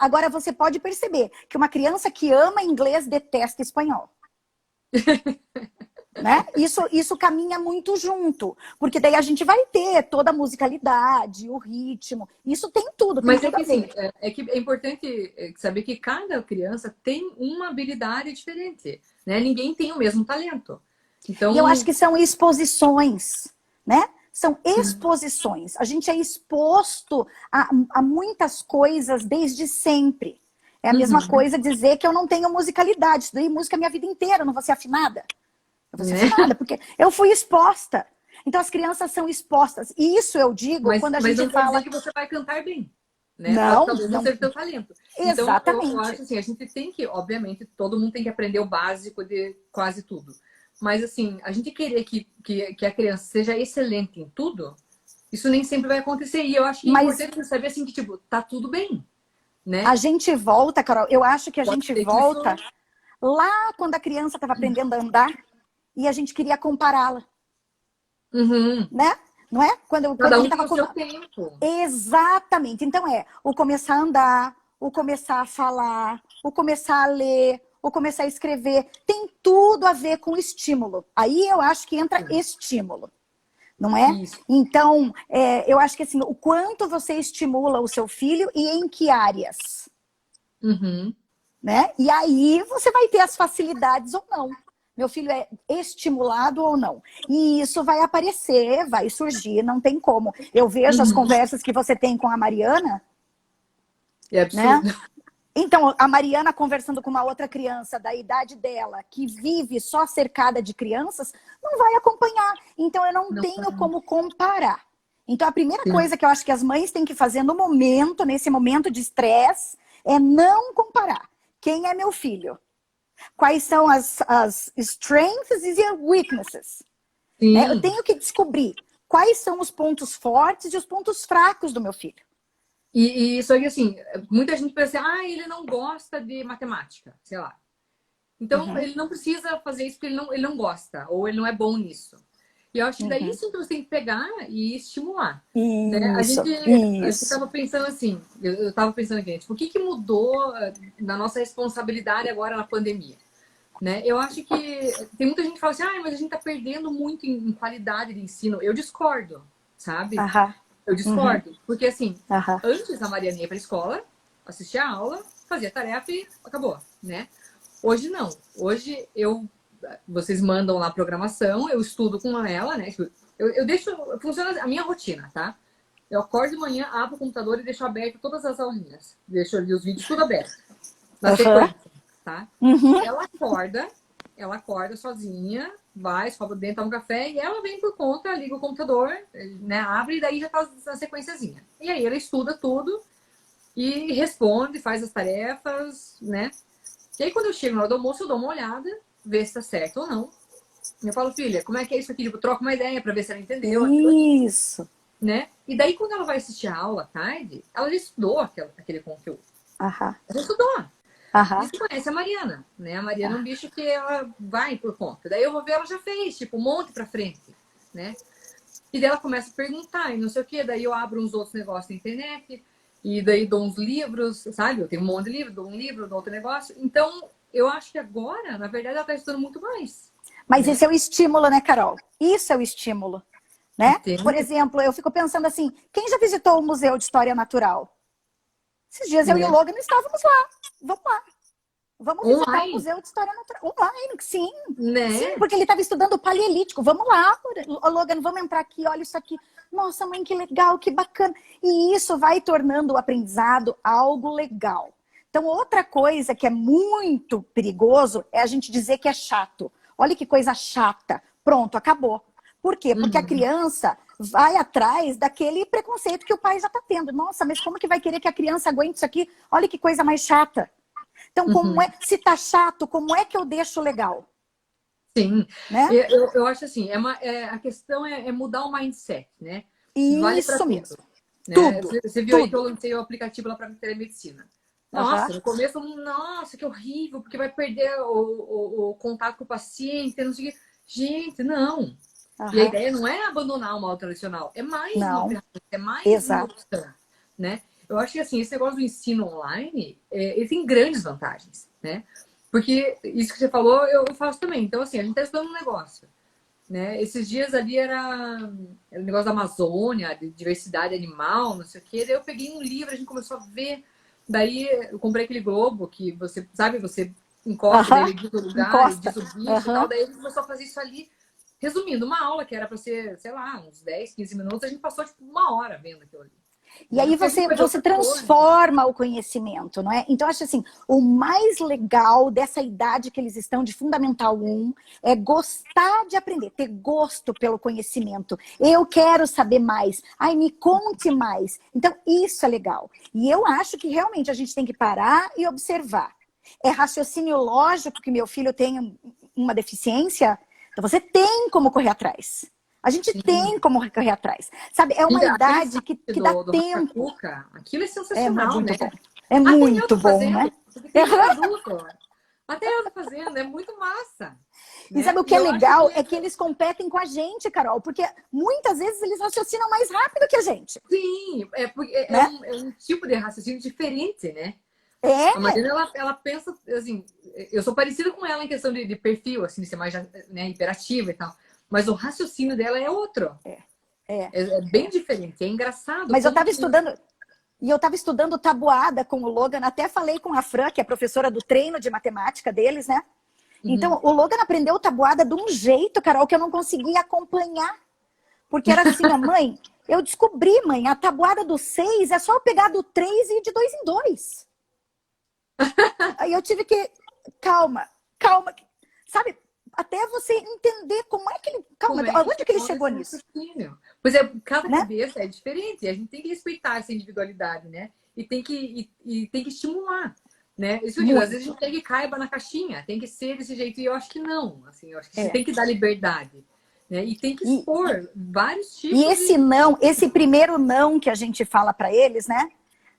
Speaker 2: Agora você pode perceber que uma criança que ama inglês detesta espanhol. Né? Isso caminha muito junto, porque daí a gente vai ter toda a musicalidade, o ritmo, isso tem tudo.
Speaker 1: Mas é que assim, é importante saber que cada criança tem uma habilidade diferente, né? Ninguém tem o mesmo talento. Então...
Speaker 2: E eu acho que são exposições, né? São exposições. A gente é exposto a muitas coisas desde sempre. É a mesma coisa dizer que eu não tenho musicalidade. Estudei música a minha vida inteira, eu não vou ser afinada. Eu vou ser afinada, porque eu fui exposta. Então as crianças são expostas. E isso eu digo quando a gente fala...
Speaker 1: Mas não quer dizer que você vai cantar bem. Né?
Speaker 2: Não,
Speaker 1: talvez não seja o teu talento.
Speaker 2: Exatamente.
Speaker 1: Então, eu acho assim, a gente tem que, obviamente, todo mundo tem que aprender o básico de quase tudo. Mas, assim, a gente querer que a criança seja excelente em tudo, isso nem sempre vai acontecer. E eu acho que é importante saber, assim, que, tipo, tá tudo bem, né?
Speaker 2: A gente volta, Carol, eu acho que a gente volta lá quando a criança estava aprendendo a andar e a gente queria compará-la. Né? Não é? Quando
Speaker 1: Cada
Speaker 2: a
Speaker 1: um
Speaker 2: gente
Speaker 1: tem o seu tempo.
Speaker 2: Exatamente. Então o começar a andar, o começar a falar, o começar a ler, o começar a escrever, tem tudo a ver com estímulo. Aí eu acho que entra estímulo, não é?
Speaker 1: Isso.
Speaker 2: Então, eu acho que assim, o quanto você estimula o seu filho e em que áreas. Né? E aí você vai ter as facilidades ou não. Meu filho é estimulado ou não. E isso vai aparecer, vai surgir, não tem como. Eu vejo as conversas que você tem com a Mariana.
Speaker 1: É
Speaker 2: né?
Speaker 1: absurdo.
Speaker 2: Então, a Mariana conversando com uma outra criança da idade dela, que vive só cercada de crianças, não vai acompanhar. Então, eu não
Speaker 1: Não,
Speaker 2: tenho como comparar. Então, a primeira
Speaker 1: sim,
Speaker 2: coisa que eu acho que as mães têm que fazer no momento, nesse momento de estresse, é não comparar. Quem é meu filho? Quais são as strengths e as weaknesses? Né? Eu
Speaker 1: sim.
Speaker 2: tenho que descobrir quais são os pontos fortes e os pontos fracos do meu filho.
Speaker 1: E isso aí, assim, muita gente pensa, assim, ele não gosta de matemática, sei lá. Então,
Speaker 2: Uhum,
Speaker 1: ele não precisa fazer isso porque ele não gosta, ou ele não é bom nisso. E eu acho que daí
Speaker 2: uhum.
Speaker 1: sim que você tem que pegar e estimular. Né?
Speaker 2: Isso,
Speaker 1: A gente
Speaker 2: isso.
Speaker 1: tava pensando assim, eu tava pensando aqui, tipo, o que que mudou na nossa responsabilidade agora na pandemia? Né? Eu acho que tem muita gente que fala assim, mas a gente tá perdendo muito em qualidade de ensino. Eu discordo, sabe?
Speaker 2: Aham,
Speaker 1: Eu
Speaker 2: uhum,
Speaker 1: discordo. Porque assim,
Speaker 2: aham.
Speaker 1: antes a Mariana ia pra escola, assistia a aula, fazia tarefa e acabou, né? Hoje não. Hoje vocês mandam lá a programação, eu estudo com ela, né? Eu deixo, funciona a minha rotina, tá? Eu acordo de manhã, abro o computador e deixo aberto todas as aulinhas. Deixo ali os vídeos tudo aberto, na
Speaker 2: Aham,
Speaker 1: sequência, tá?
Speaker 2: uhum.
Speaker 1: Ela acorda, ela acorda sozinha, vai, escova o dente, toma um café e ela vem por conta, liga o computador, né? Abre e daí já tá a sequenciazinha. E aí ela estuda tudo e responde, faz as tarefas, né? E aí, quando eu chego na hora do almoço, eu dou uma olhada, ver se tá certo ou não. Eu falo, filha, como é que é isso aqui? Tipo, troca uma ideia pra ver se ela entendeu aquilo ali,
Speaker 2: Isso.
Speaker 1: né? E daí, quando ela vai assistir a aula à tarde, ela já estudou aquele conteúdo.
Speaker 2: Aham,
Speaker 1: Ela já estudou. E
Speaker 2: aham,
Speaker 1: você conhece a Mariana, né? A Mariana é um
Speaker 2: aham.
Speaker 1: bicho que ela vai por conta. Daí eu vou ver, ela já fez, tipo, um monte pra frente, né? E daí ela começa a perguntar e não sei o quê. Daí eu abro uns outros negócios na internet. E daí dou uns livros, sabe? Eu tenho um monte de livro, dou um livro, dou outro negócio. Então, eu acho que agora, na verdade, ela tá estudando muito mais,
Speaker 2: Mas
Speaker 1: né?
Speaker 2: esse é o estímulo, né, Carol? Isso é o estímulo, né? Por
Speaker 1: Entende?
Speaker 2: exemplo, eu fico pensando assim, quem já visitou o Museu de História Natural? Esses dias eu e o
Speaker 1: Né?
Speaker 2: Logan estávamos lá. Vamos lá. Vamos visitar o
Speaker 1: Online,
Speaker 2: Museu de História Natural. Online, sim. Sim,
Speaker 1: né?
Speaker 2: porque ele estava estudando o Paleolítico. Vamos lá, Logan, vamos entrar aqui, olha isso aqui. Nossa, mãe, que legal, que bacana. E isso vai tornando o aprendizado algo legal. Então, outra coisa que é muito perigoso é a gente dizer que é chato. Olha que coisa chata. Pronto, acabou. Por quê? Porque a
Speaker 1: Uhum,
Speaker 2: criança vai atrás daquele preconceito que o pai já está tendo. Nossa, mas como que vai querer que a criança aguente isso aqui? Olha que coisa mais chata. Então,
Speaker 1: uhum.
Speaker 2: se tá chato, como é que eu deixo legal?
Speaker 1: Sim.
Speaker 2: Né?
Speaker 1: Eu acho assim, a questão é mudar o mindset, né? Vale para
Speaker 2: Isso
Speaker 1: tudo.
Speaker 2: mesmo.
Speaker 1: Né?
Speaker 2: Tudo.
Speaker 1: Você viu aí que eu
Speaker 2: Tudo.
Speaker 1: lancei o aplicativo lá para telemedicina.
Speaker 2: Aham.
Speaker 1: Nossa, no começo, nossa, que horrível, porque vai perder o contato com o paciente, não sei o quê. Gente, não. E a
Speaker 2: Aham.
Speaker 1: ideia não é abandonar o mal tradicional, é mais uma
Speaker 2: Não.
Speaker 1: ferramenta, é mais uma
Speaker 2: Exato.
Speaker 1: opção, né? Eu acho que assim, esse negócio do ensino online, ele tem grandes vantagens, né? Porque isso que você falou, eu faço também. Então, assim, a gente está estudando um negócio, né? Esses dias ali era o negócio da Amazônia, de diversidade animal, não sei o quê. Daí eu peguei um livro, a gente começou a ver. Daí eu comprei aquele globo que você, sabe, você encosta, daí
Speaker 2: Aham.
Speaker 1: ele diz o lugar, ele
Speaker 2: Encosta.
Speaker 1: diz o bicho e tal.
Speaker 2: Aham.
Speaker 1: Daí a gente começou a fazer isso ali. Resumindo, uma aula que era para ser, sei lá, uns 10, 15 minutos, a gente passou tipo uma hora vendo aquilo ali.
Speaker 2: E
Speaker 1: Né?
Speaker 2: aí
Speaker 1: Porque a gente
Speaker 2: você,
Speaker 1: vai ver
Speaker 2: você
Speaker 1: outra coisa.
Speaker 2: transforma o conhecimento, não é? Então, acho assim, o mais legal dessa idade que eles estão de Fundamental 1 é gostar de aprender, ter gosto pelo conhecimento. Eu quero saber mais. Ai, me conte mais. Então, isso é legal. E eu acho que realmente a gente tem que parar e observar. É raciocínio lógico que meu filho tem uma deficiência, então você tem como correr atrás. A gente
Speaker 1: Sim.
Speaker 2: tem como correr atrás. Sabe, é uma
Speaker 1: E aquele
Speaker 2: idade
Speaker 1: site
Speaker 2: que dá
Speaker 1: do Rafa
Speaker 2: tempo.
Speaker 1: Cuca, aquilo é
Speaker 2: É
Speaker 1: sensacional,
Speaker 2: muito
Speaker 1: né?
Speaker 2: bom. É
Speaker 1: Até eu
Speaker 2: muito
Speaker 1: tô
Speaker 2: bom,
Speaker 1: fazendo,
Speaker 2: né?
Speaker 1: porque tem muito adulto. Até eu tô fazendo, é muito massa,
Speaker 2: E sabe
Speaker 1: né?
Speaker 2: o
Speaker 1: E
Speaker 2: que é
Speaker 1: eu acho que
Speaker 2: legal? É que eles competem com a gente, Carol, porque muitas vezes eles raciocinam mais rápido que a gente,
Speaker 1: sim, porque
Speaker 2: né?
Speaker 1: é um tipo de raciocínio diferente, né? A
Speaker 2: É,
Speaker 1: Marina, ela pensa, assim, eu sou parecida com ela em questão de perfil, assim, de ser mais, né, hiperativa e tal. Mas o raciocínio dela é outro.
Speaker 2: é,
Speaker 1: É bem
Speaker 2: é.
Speaker 1: diferente. É engraçado
Speaker 2: Mas eu
Speaker 1: como
Speaker 2: estava
Speaker 1: que.
Speaker 2: estudando, e eu estava estudando tabuada com o Logan, até falei com a Fran, que é professora do treino de matemática deles, né?
Speaker 1: Uhum.
Speaker 2: Então, o Logan aprendeu tabuada de um jeito, Carol, que eu não conseguia acompanhar. Porque era assim, ó, mãe, Eu descobri, mãe, a tabuada do 6 é só eu pegar do 3 e ir de 2 em 2. Aí eu tive que... Calma, calma. Sabe, até você entender como é que ele... Calma,
Speaker 1: Como é
Speaker 2: onde que ele chegou
Speaker 1: nesse
Speaker 2: nisso?
Speaker 1: raciocínio? Pois é, cada
Speaker 2: Né?
Speaker 1: cabeça é diferente. E a gente tem que respeitar essa individualidade, né? E tem que estimular, né? Isso eu digo, às vezes a
Speaker 2: Muito.
Speaker 1: gente tem que caiba na caixinha, tem que ser desse jeito. E eu acho que não. Assim, eu acho que você
Speaker 2: É.
Speaker 1: tem que dar liberdade, né? E tem que
Speaker 2: E,
Speaker 1: expor vários
Speaker 2: e
Speaker 1: tipos
Speaker 2: esse
Speaker 1: de...
Speaker 2: não, esse primeiro não que a gente fala para eles, né?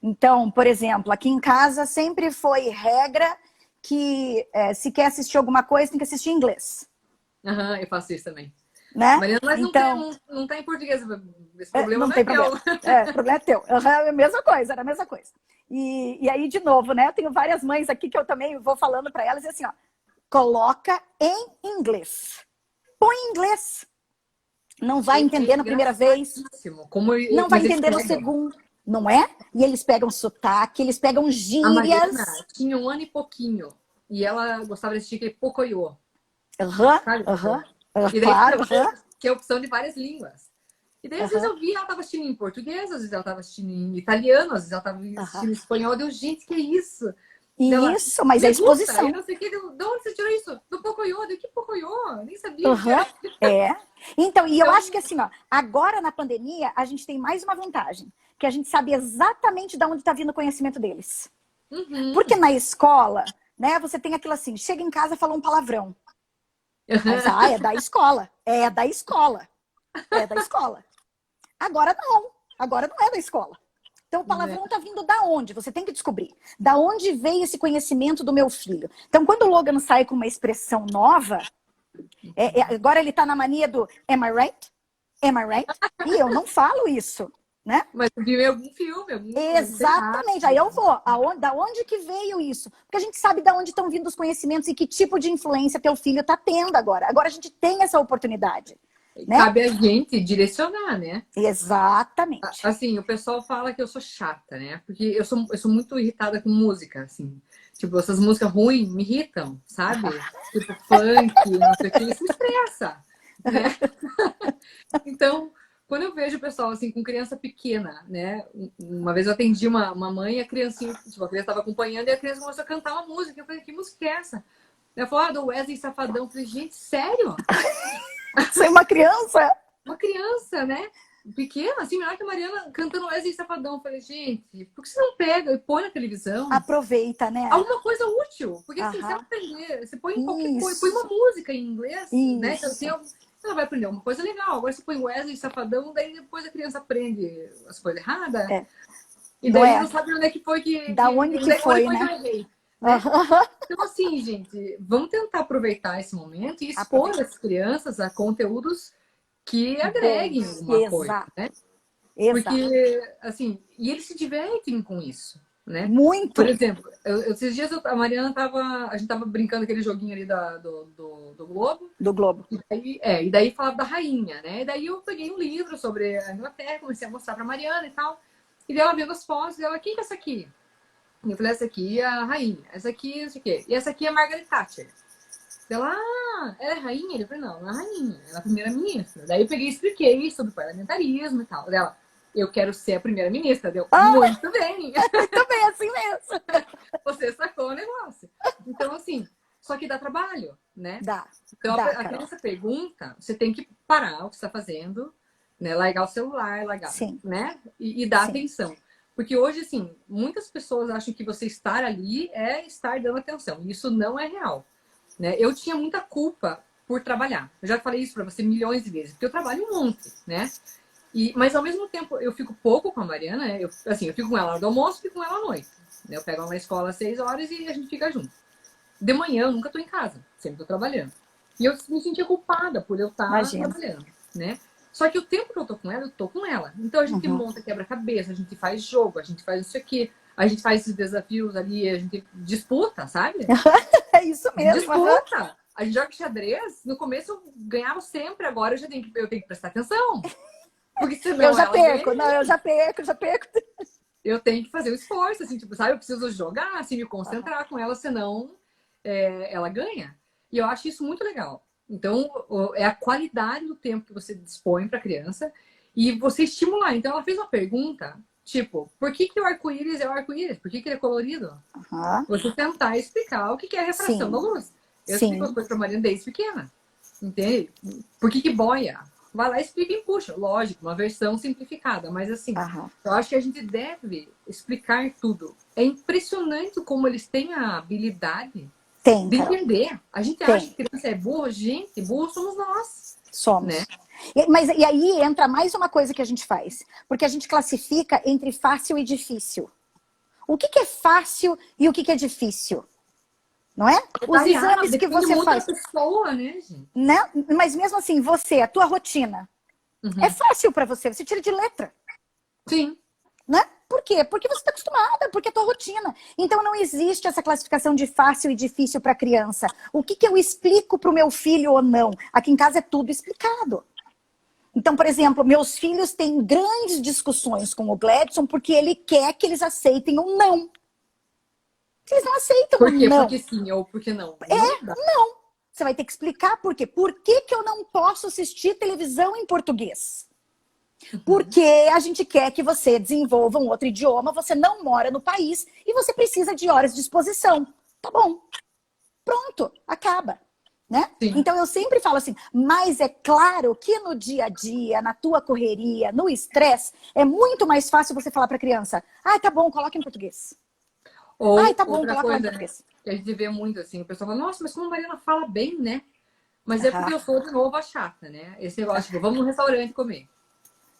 Speaker 2: Então, por exemplo, aqui em casa sempre foi regra que se quer assistir alguma coisa, tem que assistir em inglês,
Speaker 1: Aham, eu faço isso também.
Speaker 2: né?
Speaker 1: Mas
Speaker 2: Então,
Speaker 1: não tá em português. Esse problema
Speaker 2: não
Speaker 1: não é
Speaker 2: tem
Speaker 1: meu.
Speaker 2: problema. O problema é teu. É a mesma coisa, era a mesma coisa. E aí, de novo, né? Eu tenho várias mães aqui que eu também vou falando para elas, e assim, ó, coloca em inglês. Põe em inglês. Não vai
Speaker 1: É
Speaker 2: entender na primeira vez,
Speaker 1: engraçadíssimo.
Speaker 2: não vai
Speaker 1: Mas eles
Speaker 2: entender no
Speaker 1: pegam.
Speaker 2: segundo, não é? E eles pegam sotaque, eles pegam
Speaker 1: A Mariana
Speaker 2: gírias.
Speaker 1: tinha 1 ano e pouquinho. E ela gostava de assistir aquele Pocoyo,
Speaker 2: Aham,
Speaker 1: sabe?
Speaker 2: aham,
Speaker 1: E daí
Speaker 2: claro, aham,
Speaker 1: tinha a opção de várias línguas. E daí, às vezes,
Speaker 2: aham,
Speaker 1: eu via, ela estava assistindo em português, às vezes ela estava assistindo em italiano, às vezes ela estava
Speaker 2: aham.
Speaker 1: assistindo em espanhol. Deu, gente, que é isso? Dela,
Speaker 2: Isso, mas é
Speaker 1: me gusta. E
Speaker 2: exposição.
Speaker 1: não sei o que. De onde você tirou isso? Do Pocoyo. Deu, que Pocoyo? Eu nem sabia que
Speaker 2: Aham,
Speaker 1: era.
Speaker 2: é. Então, e eu
Speaker 1: Então,
Speaker 2: acho que assim, ó, agora na pandemia, a gente tem mais uma vantagem, que a gente sabe exatamente de onde está vindo o conhecimento deles. Porque
Speaker 1: uhum.
Speaker 2: na escola, né, você tem aquilo assim, chega em casa e fala um palavrão. Aí você, é da escola, é da escola, é da escola. Agora não é da escola. Então, o
Speaker 1: Né?
Speaker 2: palavrão está vindo da onde? Você tem que descobrir. Da onde veio esse conhecimento do meu filho? Então, quando o Logan sai com uma expressão nova, agora ele está na mania do am I right? Am I right? E eu não falo isso, né?
Speaker 1: Mas viu em algum filme, algum seriado.
Speaker 2: Exatamente. Aí eu vou. Da onde que veio isso? Porque a gente sabe da onde estão vindo os conhecimentos e que tipo de influência teu filho está tendo agora. Agora a gente tem essa oportunidade, né?
Speaker 1: Cabe a gente direcionar, né?
Speaker 2: Exatamente.
Speaker 1: Assim, o pessoal fala que eu sou chata, né? Porque eu sou muito irritada com música, assim. Tipo, essas músicas ruins me irritam, sabe? Tipo, funk, não sei o que, isso me estressa, né? Então, quando eu vejo o pessoal, assim, com criança pequena, né? Uma vez eu atendi uma mãe e a criancinha, tipo, a criança estava acompanhando e a criança começou a cantar uma música. Eu falei, que música é essa? Ela falou, do Wesley Safadão. Eu falei, gente, sério?
Speaker 2: Você é uma criança?
Speaker 1: Uma criança, né? Pequena, assim, melhor que a Mariana cantando Wesley Safadão. Eu falei, gente, por que você não pega e põe na televisão
Speaker 2: Aproveita, né?
Speaker 1: alguma coisa útil? Porque assim, se ela
Speaker 2: Aham.
Speaker 1: aprender, você põe qualquer coisa, põe uma
Speaker 2: Isso.
Speaker 1: música em inglês, né? Então,
Speaker 2: Isso.
Speaker 1: ela vai aprender uma coisa legal. Agora você põe Wesley Safadão, daí depois a criança aprende as coisas erradas,
Speaker 2: É.
Speaker 1: e
Speaker 2: Não
Speaker 1: daí não
Speaker 2: é?
Speaker 1: sabe onde é que foi
Speaker 2: Da onde que
Speaker 1: onde
Speaker 2: foi,
Speaker 1: foi que eu
Speaker 2: né?
Speaker 1: errei, né?
Speaker 2: Aham.
Speaker 1: Então, assim, gente, vamos tentar aproveitar esse momento e expor
Speaker 2: Aproveita.
Speaker 1: as crianças a conteúdos que agreguem
Speaker 2: Bons.
Speaker 1: alguma coisa,
Speaker 2: Exato.
Speaker 1: né?
Speaker 2: Exato.
Speaker 1: Porque, assim, e eles se divertem com isso, né? Por
Speaker 2: Muito
Speaker 1: exemplo, esses dias a Mariana a gente tava brincando aquele joguinho ali do Globo,
Speaker 2: do Globo.
Speaker 1: e daí falava da rainha, né? E daí eu peguei um livro sobre a Inglaterra, comecei a mostrar pra Mariana e tal, e daí ela vendo as fotos, e ela, quem que é essa aqui? E eu falei, essa aqui é a rainha, essa aqui, não sei o quê, e essa aqui é a Margaret Thatcher. Ela, ela é rainha? Eu falei, não é rainha, ela é a primeira-ministra. Daí eu peguei e expliquei sobre parlamentarismo e tal. Dela, eu quero ser a primeira-ministra. Deu, muito bem,
Speaker 2: Muito bem, assim mesmo.
Speaker 1: você sacou o negócio. Então, assim, só que dá trabalho, né?
Speaker 2: Dá,
Speaker 1: Então,
Speaker 2: dá,
Speaker 1: a
Speaker 2: Carol.
Speaker 1: criança pergunta, você tem que parar o que você está fazendo, né? Largar o celular,
Speaker 2: Sim,
Speaker 1: né? E dar
Speaker 2: sim.
Speaker 1: atenção. Porque hoje, assim, muitas pessoas acham que você estar ali é estar dando atenção. E isso não é real. Né? Eu tinha muita culpa por trabalhar. Eu já falei isso para você milhões de vezes, porque eu trabalho um monte, né? Mas ao mesmo tempo eu fico pouco com a Mariana, né? Eu fico com ela na hora do almoço, fico com ela à noite. Né? Eu pego ela na escola às 6 horas e a gente fica junto. De manhã eu nunca tô em casa, sempre tô trabalhando. E eu me sentia culpada por eu estar
Speaker 2: Imagina.
Speaker 1: trabalhando, né? Só que o tempo que eu tô com ela, eu tô com ela. Então a gente
Speaker 2: Uhum.
Speaker 1: monta quebra-cabeça, a gente faz jogo, a gente faz isso aqui, a gente faz esses desafios ali, a gente disputa, sabe?
Speaker 2: É isso mesmo. Uhum.
Speaker 1: Disputa! A gente joga xadrez, no começo eu ganhava sempre, agora eu tenho que prestar atenção. Porque senão
Speaker 2: Eu já
Speaker 1: ela ganha.
Speaker 2: perco, não, eu já perco, já perco.
Speaker 1: Eu tenho que fazer o esforço, assim, tipo, sabe? Eu preciso jogar, assim, me
Speaker 2: Uhum.
Speaker 1: concentrar com ela, senão ela ganha. E eu acho isso muito legal. Então, é a qualidade do tempo que você dispõe para a criança e você estimular. Então, ela fez uma pergunta, tipo, por que que o arco-íris é o arco-íris? Por que que ele é colorido?
Speaker 2: Aham.
Speaker 1: Você tentar explicar o que que é a refração da
Speaker 2: Sim,
Speaker 1: luz. Eu explico as
Speaker 2: sim.
Speaker 1: coisas pra Mariana desde pequena. Entende? Por que que boia? Vai lá e explica e puxa. Lógico, uma versão simplificada. Mas assim,
Speaker 2: Aham.
Speaker 1: eu acho que a gente deve explicar tudo. É impressionante como eles têm a habilidade
Speaker 2: Tem,
Speaker 1: de
Speaker 2: Carol.
Speaker 1: entender. A gente acha
Speaker 2: Tem.
Speaker 1: que criança é burro. Gente, burro somos nós. Né?
Speaker 2: Somos. Mas e aí entra mais uma coisa que a gente faz. Porque a gente classifica entre fácil e difícil. O que que é fácil e o que que é difícil? Não é?
Speaker 1: É
Speaker 2: Os
Speaker 1: variado,
Speaker 2: exames que
Speaker 1: depende
Speaker 2: você
Speaker 1: muito da
Speaker 2: faz.
Speaker 1: pessoa, né, gente?
Speaker 2: Né? Mas mesmo assim, você, a tua rotina, é
Speaker 1: Uhum.
Speaker 2: fácil para você. Você tira de letra.
Speaker 1: Sim.
Speaker 2: Né? Por quê? Porque você está acostumada, porque é tua rotina. Então não existe essa classificação de fácil e difícil para a criança. O que que eu explico para o meu filho ou não? Aqui em casa é tudo explicado. Então, por exemplo, meus filhos têm grandes discussões com o Gladson porque ele quer que eles aceitem o não. Se eles não aceitam o
Speaker 1: Por quê?
Speaker 2: não,
Speaker 1: Porque sim ou porque não? Não dá.
Speaker 2: você vai ter que explicar por quê. Por que que eu não posso assistir televisão em português? Porque a gente quer que você desenvolva um outro idioma, você não mora no país e você precisa de horas de exposição. Tá bom, pronto, acaba. Né?
Speaker 1: Sim.
Speaker 2: Então eu sempre falo assim, mas é claro que no dia a dia, na tua correria, no estresse, é muito mais fácil você falar para a criança, ah, tá bom, coloca em português. Ai,
Speaker 1: Ou
Speaker 2: tá bom,
Speaker 1: outra
Speaker 2: coloca lá em
Speaker 1: coisa, né?
Speaker 2: português.
Speaker 1: Que a gente vê muito assim, o pessoal fala, nossa, mas como a Mariana fala bem, né? Mas é porque
Speaker 2: Aham,
Speaker 1: eu sou de novo a chata, né? Esse negócio, tipo, vamos no restaurante comer.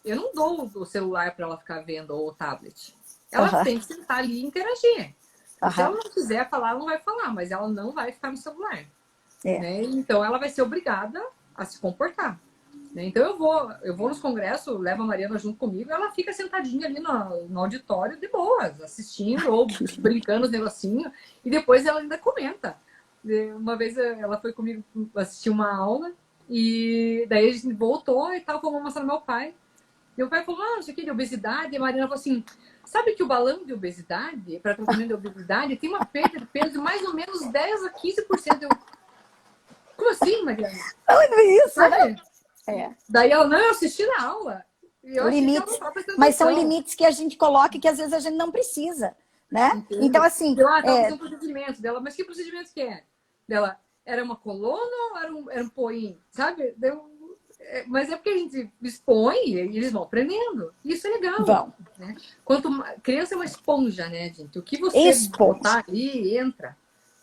Speaker 1: Eu não dou o celular para ela ficar vendo ou o tablet. Ela
Speaker 2: aham,
Speaker 1: tem que sentar ali e interagir. E se ela
Speaker 2: aham.
Speaker 1: não quiser falar, ela não vai falar, mas ela não vai ficar no celular.
Speaker 2: É.
Speaker 1: Né? Então ela vai ser obrigada a se comportar. Né? Então eu vou nos congressos, levo a Mariana junto comigo, ela fica sentadinha ali no auditório de boas, assistindo ou brincando os negocinhos, e depois ela ainda comenta. Uma vez ela foi comigo assistir uma aula, e daí a gente voltou e tal, fomos mostrar meu pai. Meu pai falou, ah, isso aqui de obesidade, e a Mariana falou assim, sabe que o balão de obesidade, para tratamento de obesidade, tem uma perda de peso de mais ou menos 10 a 15%. Eu, como assim, Mariana?
Speaker 2: Não é isso, né?
Speaker 1: Sabe?
Speaker 2: É.
Speaker 1: Daí ela, não, eu assisti na aula. E eu achei que ela não
Speaker 2: Limites.
Speaker 1: estava prestando
Speaker 2: Mas são
Speaker 1: atenção.
Speaker 2: limites que a gente coloca e que às vezes a gente não precisa, né? Então,
Speaker 1: Entende?
Speaker 2: assim,
Speaker 1: E lá, estava fazendo um procedimento dela. Mas que procedimento que é? Dela, era uma coluna ou era um poinho? Sabe? Mas é porque a gente expõe e eles vão aprendendo. Isso é legal.
Speaker 2: vão.
Speaker 1: Né? Criança é uma esponja, né, gente? O que você
Speaker 2: Esponja.
Speaker 1: botar ali, entra.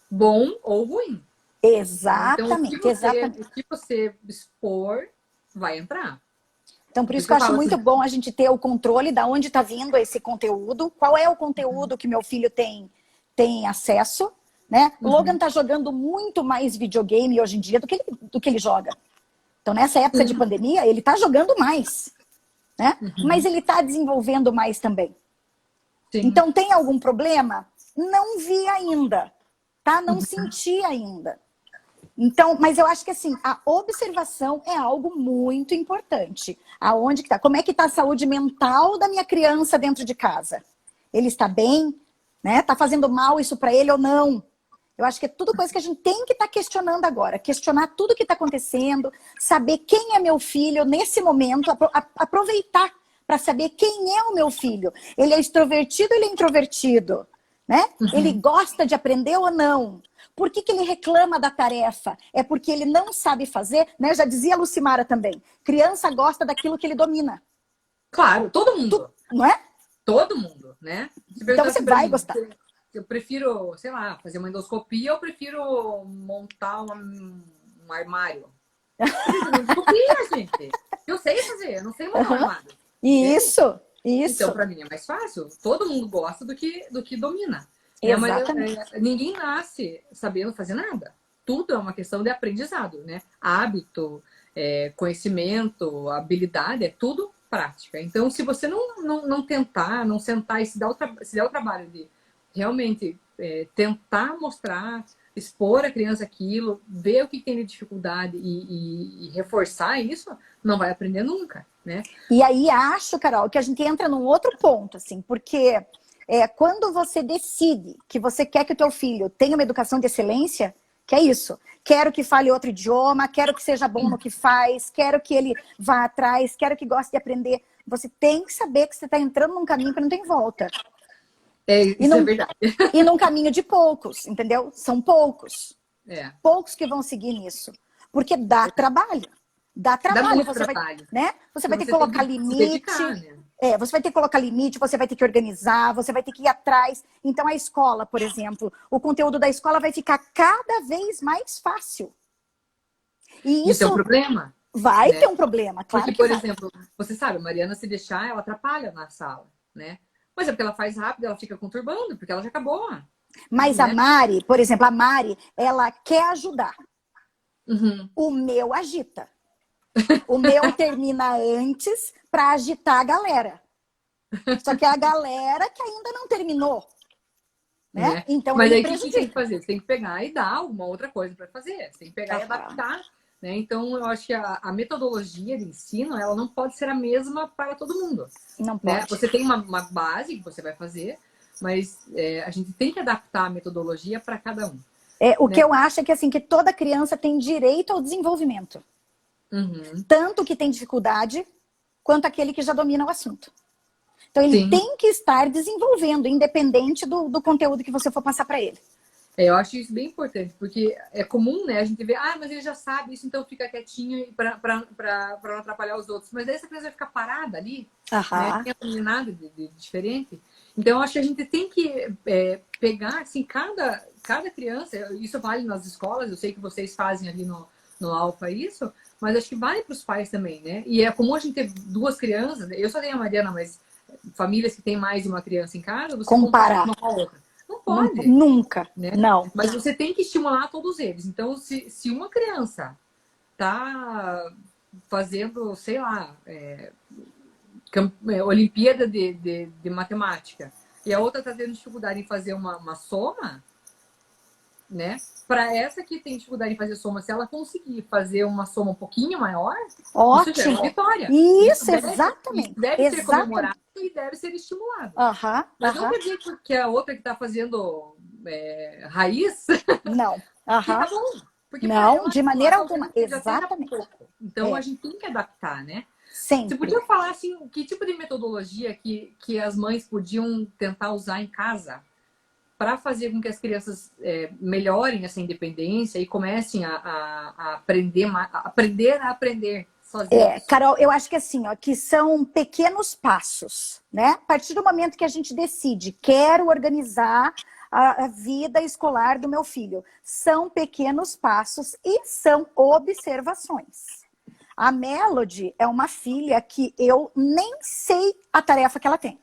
Speaker 1: Bom ou ruim. Né? Então,
Speaker 2: Exatamente, exatamente.
Speaker 1: o que você expor, vai entrar.
Speaker 2: Então, por
Speaker 1: Por
Speaker 2: isso
Speaker 1: isso
Speaker 2: que
Speaker 1: que
Speaker 2: eu
Speaker 1: eu
Speaker 2: acho
Speaker 1: falo
Speaker 2: muito
Speaker 1: assim,
Speaker 2: bom a gente ter o controle de onde está vindo esse conteúdo, qual é o conteúdo que meu filho tem acesso, né? O Logan está jogando muito mais videogame hoje em dia do que ele joga. Então, nessa época de pandemia, ele está jogando mais, né? Mas ele está desenvolvendo mais também.
Speaker 1: sim.
Speaker 2: Então, tem algum problema? Não vi ainda, tá? Não senti ainda. Então, mas eu acho que assim, a observação é algo muito importante. Aonde que tá? Como é que tá a saúde mental da minha criança dentro de casa? Ele está bem, né? Tá fazendo mal isso para ele ou não? Eu acho que é tudo coisa que a gente tem que estar questionando agora, questionar tudo que está acontecendo, saber quem é meu filho nesse momento, aproveitar para saber quem é o meu filho. Ele é extrovertido ou ele é introvertido? Né? Ele gosta de aprender ou não? Por que ele reclama da tarefa? É porque ele não sabe fazer, né? Já dizia a Lucimara também. Criança gosta daquilo que ele domina.
Speaker 1: Claro, todo mundo.
Speaker 2: Não é?
Speaker 1: Todo mundo, né? Se
Speaker 2: Então você
Speaker 1: perguntasse pra
Speaker 2: vai
Speaker 1: mim,
Speaker 2: gostar.
Speaker 1: eu prefiro, sei lá, fazer uma endoscopia ou prefiro montar um armário? Endoscopia, gente. Eu sei fazer, eu não sei montar um armário.
Speaker 2: Isso,
Speaker 1: Então,
Speaker 2: isso.
Speaker 1: para mim é mais fácil. Todo mundo gosta do que domina. Né? Mas
Speaker 2: Exatamente.
Speaker 1: ninguém nasce sabendo fazer nada. Tudo é uma questão de aprendizado, né? Hábito, conhecimento, habilidade, é tudo prática. Então, se você não tentar, não sentar e se der o trabalho de realmente tentar mostrar, expor a criança aquilo, ver o que tem de dificuldade e reforçar isso, não vai aprender nunca, né?
Speaker 2: E aí acho, Carol, que a gente entra num outro ponto, assim, porque quando você decide que você quer que o teu filho tenha uma educação de excelência, que é isso. Quero que fale outro idioma, quero que seja bom no que faz, quero que ele vá atrás, quero que goste de aprender. Você tem que saber que você está entrando num caminho que não tem volta.
Speaker 1: Isso é verdade.
Speaker 2: E num caminho de poucos, entendeu? São poucos.
Speaker 1: É.
Speaker 2: Poucos que vão seguir nisso. Porque dá trabalho. Dá trabalho.
Speaker 1: Dá muito trabalho.
Speaker 2: Né? Você vai ter que colocar limite.
Speaker 1: Dedicar, né?
Speaker 2: Você vai ter que colocar limite, você vai ter que organizar, você vai ter que ir atrás. Então, a escola, por exemplo, o conteúdo da escola vai ficar cada vez mais fácil. E
Speaker 1: isso é um problema.
Speaker 2: Vai ter um problema, claro.
Speaker 1: Porque, por exemplo, você sabe, a Mariana, se deixar, ela atrapalha na sala, né? Mas é porque ela faz rápido, ela fica conturbando, porque ela já acabou.
Speaker 2: Mas a Mari, por exemplo, ela quer ajudar.
Speaker 1: Uhum.
Speaker 2: O meu agita. O meu termina antes para agitar a galera. Só que é a galera que ainda não terminou. Né? Então,
Speaker 1: mas aí o que você tem que fazer? Você tem que pegar e dar alguma outra coisa para fazer. Você tem que pegar e adaptar. Né? Então, eu acho que a metodologia de ensino, ela não pode ser a mesma para todo mundo.
Speaker 2: Não pode.
Speaker 1: Né? Você tem uma base que você vai fazer, mas a gente tem que adaptar a metodologia para cada um.
Speaker 2: O que eu acho é que, assim, que toda criança tem direito ao desenvolvimento.
Speaker 1: Uhum.
Speaker 2: Tanto que tem dificuldade, quanto aquele que já domina o assunto. Então, ele tem que estar desenvolvendo, independente do conteúdo que você for passar para ele.
Speaker 1: Eu acho isso bem importante, porque é comum, né, a gente ver, mas ele já sabe isso, então fica quietinho para não atrapalhar os outros. Mas daí essa criança vai ficar parada ali, né, não tem aprender nada de diferente. Então, eu acho que a gente tem que pegar, assim, cada criança, isso vale nas escolas, eu sei que vocês fazem ali no Alfa isso, mas acho que vale para os pais também, né? E é comum a gente ter duas crianças, eu só tenho a Mariana, mas famílias que têm mais de uma criança em casa, você
Speaker 2: comparar
Speaker 1: uma com a outra. Não pode.
Speaker 2: Nunca,
Speaker 1: né?
Speaker 2: Não.
Speaker 1: Mas você tem que estimular todos eles. Então, se uma criança tá fazendo, sei lá, Olimpíada de matemática, e a outra tá tendo dificuldade em fazer uma soma, né? Para essa que tem dificuldade em fazer soma, se ela conseguir fazer uma soma um pouquinho maior,
Speaker 2: ótimo.
Speaker 1: Isso já é uma vitória.
Speaker 2: Isso exatamente.
Speaker 1: Isso deve ser comemorado e deve ser estimulado. Mas não quer dizer que a outra que está fazendo raiz...
Speaker 2: Não.
Speaker 1: Que tá bom. Porque
Speaker 2: não, de maneira alguma. Exatamente.
Speaker 1: Então, a gente tem que adaptar, né?
Speaker 2: Sempre.
Speaker 1: Você podia falar, assim, que tipo de metodologia que as mães podiam tentar usar em casa para fazer com que as crianças melhorem essa independência e comecem a aprender a aprender sozinhos?
Speaker 2: Carol, eu acho que assim, que são pequenos passos, né? A partir do momento que a gente decide, quero organizar a vida escolar do meu filho, são pequenos passos e são observações. A Melody é uma filha que eu nem sei a tarefa que ela tem.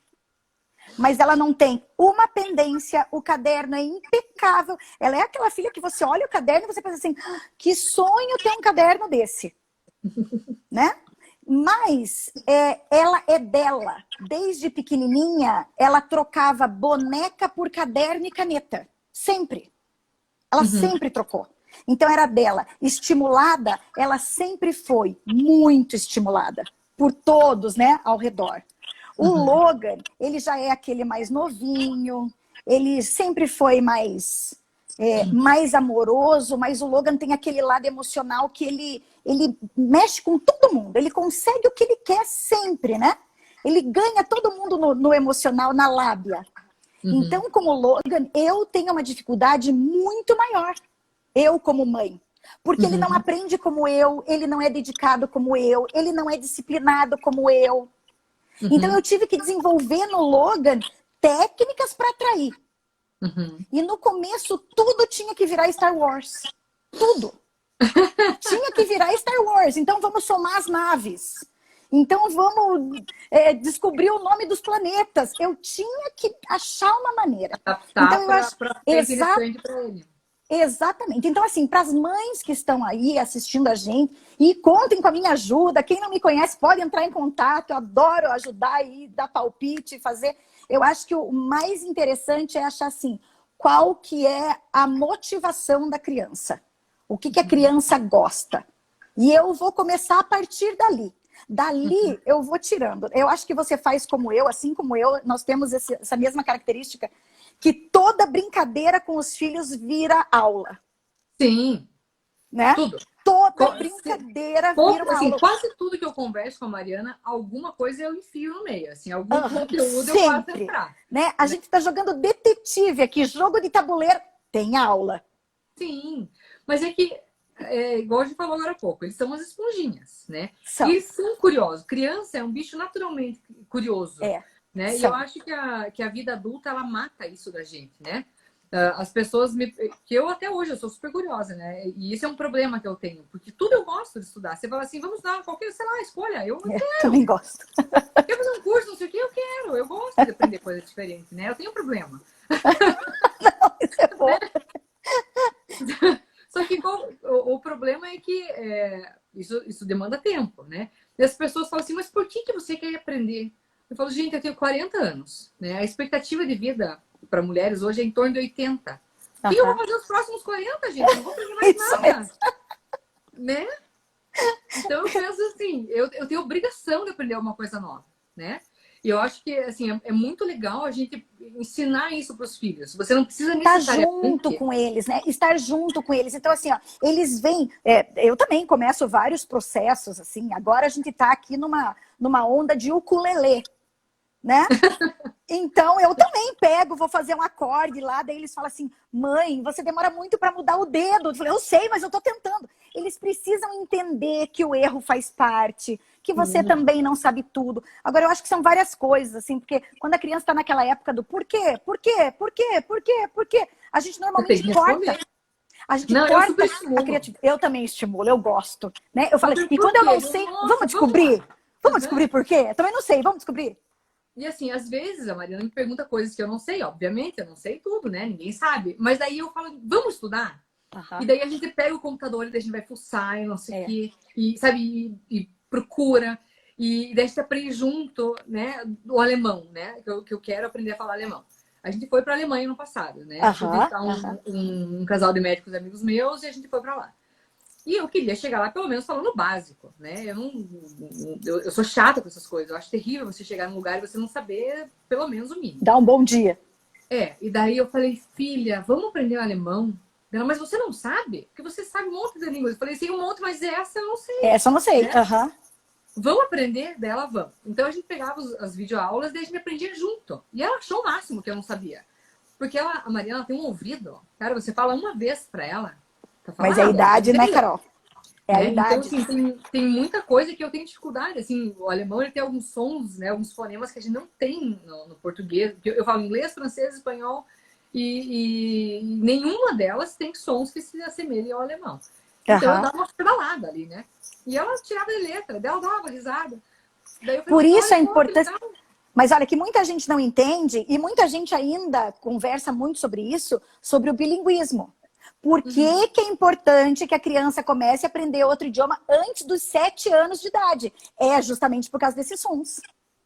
Speaker 2: Mas ela não tem uma pendência, o caderno é impecável. Ela é aquela filha que você olha o caderno e você pensa assim, que sonho ter um caderno desse. Né? Mas ela é dela. Desde pequenininha, ela trocava boneca por caderno e caneta. Sempre. Ela sempre trocou. Então era dela. Estimulada, ela sempre foi muito estimulada. Por todos, né, ao redor. O Logan, ele já é aquele mais novinho, ele sempre foi mais amoroso, mas o Logan tem aquele lado emocional que ele mexe com todo mundo, ele consegue o que ele quer sempre, né? Ele ganha todo mundo no emocional, na lábia. Então, como Logan, eu tenho uma dificuldade muito maior, eu como mãe. Porque ele não aprende como eu, ele não é dedicado como eu, ele não é disciplinado como eu. Então, eu tive que desenvolver no Logan técnicas para atrair. E no começo, tudo tinha que virar Star Wars. Tudo. Tinha que virar Star Wars. Então, vamos somar as naves. Então, vamos descobrir o nome dos planetas. Eu tinha que achar uma maneira.
Speaker 1: Adaptar
Speaker 2: então, eu acho
Speaker 1: interessante para ele.
Speaker 2: Exatamente. Então, assim, para as mães que estão aí assistindo a gente, e contem com a minha ajuda, quem não me conhece pode entrar em contato, eu adoro ajudar e dar palpite, fazer. Eu acho que o mais interessante é achar assim, qual que é a motivação da criança? O que a criança gosta? E eu vou começar a partir dali. Dali eu vou tirando. Eu acho que você faz como eu, assim como eu, nós temos essa mesma característica, que toda brincadeira com os filhos vira aula.
Speaker 1: Sim,
Speaker 2: né?
Speaker 1: tudo.
Speaker 2: Toda brincadeira vira uma
Speaker 1: Assim,
Speaker 2: aula.
Speaker 1: quase tudo que eu converso com a Mariana, alguma coisa eu enfio no meio. Assim, algum conteúdo eu faço
Speaker 2: Sempre,
Speaker 1: entrar.
Speaker 2: né? A gente está jogando detetive aqui, jogo de tabuleiro, tem aula.
Speaker 1: Sim, mas é que, igual a gente falou agora há pouco, eles são umas esponjinhas, né? E
Speaker 2: São,
Speaker 1: eles são curiosos. Criança é um bicho naturalmente curioso,
Speaker 2: é,
Speaker 1: né? E eu
Speaker 2: são.
Speaker 1: acho que a vida adulta, ela mata isso da gente, né? As pessoas que eu até hoje eu sou super curiosa, né? E isso é um problema que eu tenho, porque tudo eu gosto de estudar. Você fala assim, vamos dar qualquer, sei lá, escolha. Eu
Speaker 2: Também gosto.
Speaker 1: quero fazer um curso, não sei o que, eu quero. Eu gosto de aprender coisa diferente, né? Eu tenho problema.
Speaker 2: Isso é bom.
Speaker 1: Só que o problema é que isso demanda tempo, né? E as pessoas falam assim, mas por que você quer aprender? Eu falo, gente, eu tenho 40 anos, né? A expectativa de vida para mulheres hoje é em torno de 80. O que eu vou
Speaker 2: Aham.
Speaker 1: fazer os próximos 40, gente? Eu não vou aprender mais
Speaker 2: Isso mesmo.
Speaker 1: nada, né? Então eu penso assim, eu tenho obrigação de aprender alguma coisa nova, né? E eu acho que assim, é muito legal a gente ensinar isso para os filhos. Você não precisa
Speaker 2: Estar junto
Speaker 1: necessariamente.
Speaker 2: com eles, né? Estar junto com eles. Então, assim, ó, eles vêm. Eu também começo vários processos, assim. Agora a gente está aqui numa onda de ukulele, né? Então, eu também pego, vou fazer um acorde lá, daí eles falam assim, mãe, você demora muito para mudar o dedo. Eu falei, eu sei, mas eu tô tentando. Eles precisam entender que o erro faz parte, que você
Speaker 1: Sim,
Speaker 2: também não sabe tudo. Agora, eu acho que são várias coisas, assim, porque quando a criança está naquela época do por quê, por quê, por quê, por quê, por quê, a gente
Speaker 1: você tem
Speaker 2: normalmente
Speaker 1: que
Speaker 2: corta.
Speaker 1: responder.
Speaker 2: A gente
Speaker 1: Não, eu super
Speaker 2: corta a
Speaker 1: estimulo.
Speaker 2: criatividade. Eu também estimulo, eu gosto. Né? Eu falei,
Speaker 1: Mas
Speaker 2: e
Speaker 1: por
Speaker 2: quando eu
Speaker 1: quê?
Speaker 2: não
Speaker 1: Eu,
Speaker 2: sei,
Speaker 1: nossa,
Speaker 2: vamos
Speaker 1: vamos lá.
Speaker 2: descobrir? Vamos
Speaker 1: Uhum.
Speaker 2: descobrir por quê? Eu também não sei, vamos descobrir.
Speaker 1: E assim, às vezes a Mariana me pergunta coisas que eu não sei, obviamente, eu não sei tudo, né? Ninguém sabe. Mas daí eu falo, vamos estudar? E
Speaker 2: Aham.
Speaker 1: daí a gente pega o computador e daí a gente vai fuçar e não sei o
Speaker 2: É.
Speaker 1: quê, e sabe, e procura. E daí a gente aprende junto, né? O alemão, né? Que eu quero aprender a falar alemão. A gente foi para a Alemanha no passado, né? Fui
Speaker 2: Aham,
Speaker 1: visitar
Speaker 2: aham.
Speaker 1: um casal de médicos amigos meus e a gente foi para lá. E eu queria chegar lá pelo menos falando o básico, né? Eu sou chata com essas coisas. Eu acho terrível você chegar num lugar e você não saber pelo menos o mínimo.
Speaker 2: Dá um bom dia.
Speaker 1: E daí eu falei, filha, vamos aprender alemão? Ela, mas você não sabe? Porque você sabe um monte de línguas. Eu falei, sei um monte, mas essa eu não sei,
Speaker 2: Essa eu não sei.
Speaker 1: né?
Speaker 2: Aham.
Speaker 1: Vamos aprender? Dela, vamos. Então a gente pegava as videoaulas e a gente aprendia junto. E ela achou o máximo que eu não sabia. Porque a Mariana tem um ouvido. Cara, você fala uma vez pra ela, pra
Speaker 2: Mas é
Speaker 1: falar
Speaker 2: a
Speaker 1: água, ela
Speaker 2: idade, né,
Speaker 1: entenderia.
Speaker 2: Carol? É a
Speaker 1: Né? Então,
Speaker 2: idade.
Speaker 1: assim, tem muita coisa que eu tenho dificuldade. Assim, o alemão ele tem alguns sons, né, alguns fonemas que a gente não tem no português. Eu falo inglês, francês, espanhol e nenhuma delas tem sons que se assemelhem ao alemão. Então eu
Speaker 2: Aham.
Speaker 1: dava uma pedalada ali, né? E ela tirava a letra, dela dava risada. Daí eu falei,
Speaker 2: Por
Speaker 1: mas
Speaker 2: isso
Speaker 1: olha
Speaker 2: a
Speaker 1: só que
Speaker 2: importância.
Speaker 1: legal,
Speaker 2: Mas olha, que muita gente não entende e muita gente ainda conversa muito sobre isso, sobre o bilinguismo. Por
Speaker 1: uhum.
Speaker 2: que, que é importante que a criança comece a aprender outro idioma antes dos 7 anos de idade? É justamente por causa desses sons.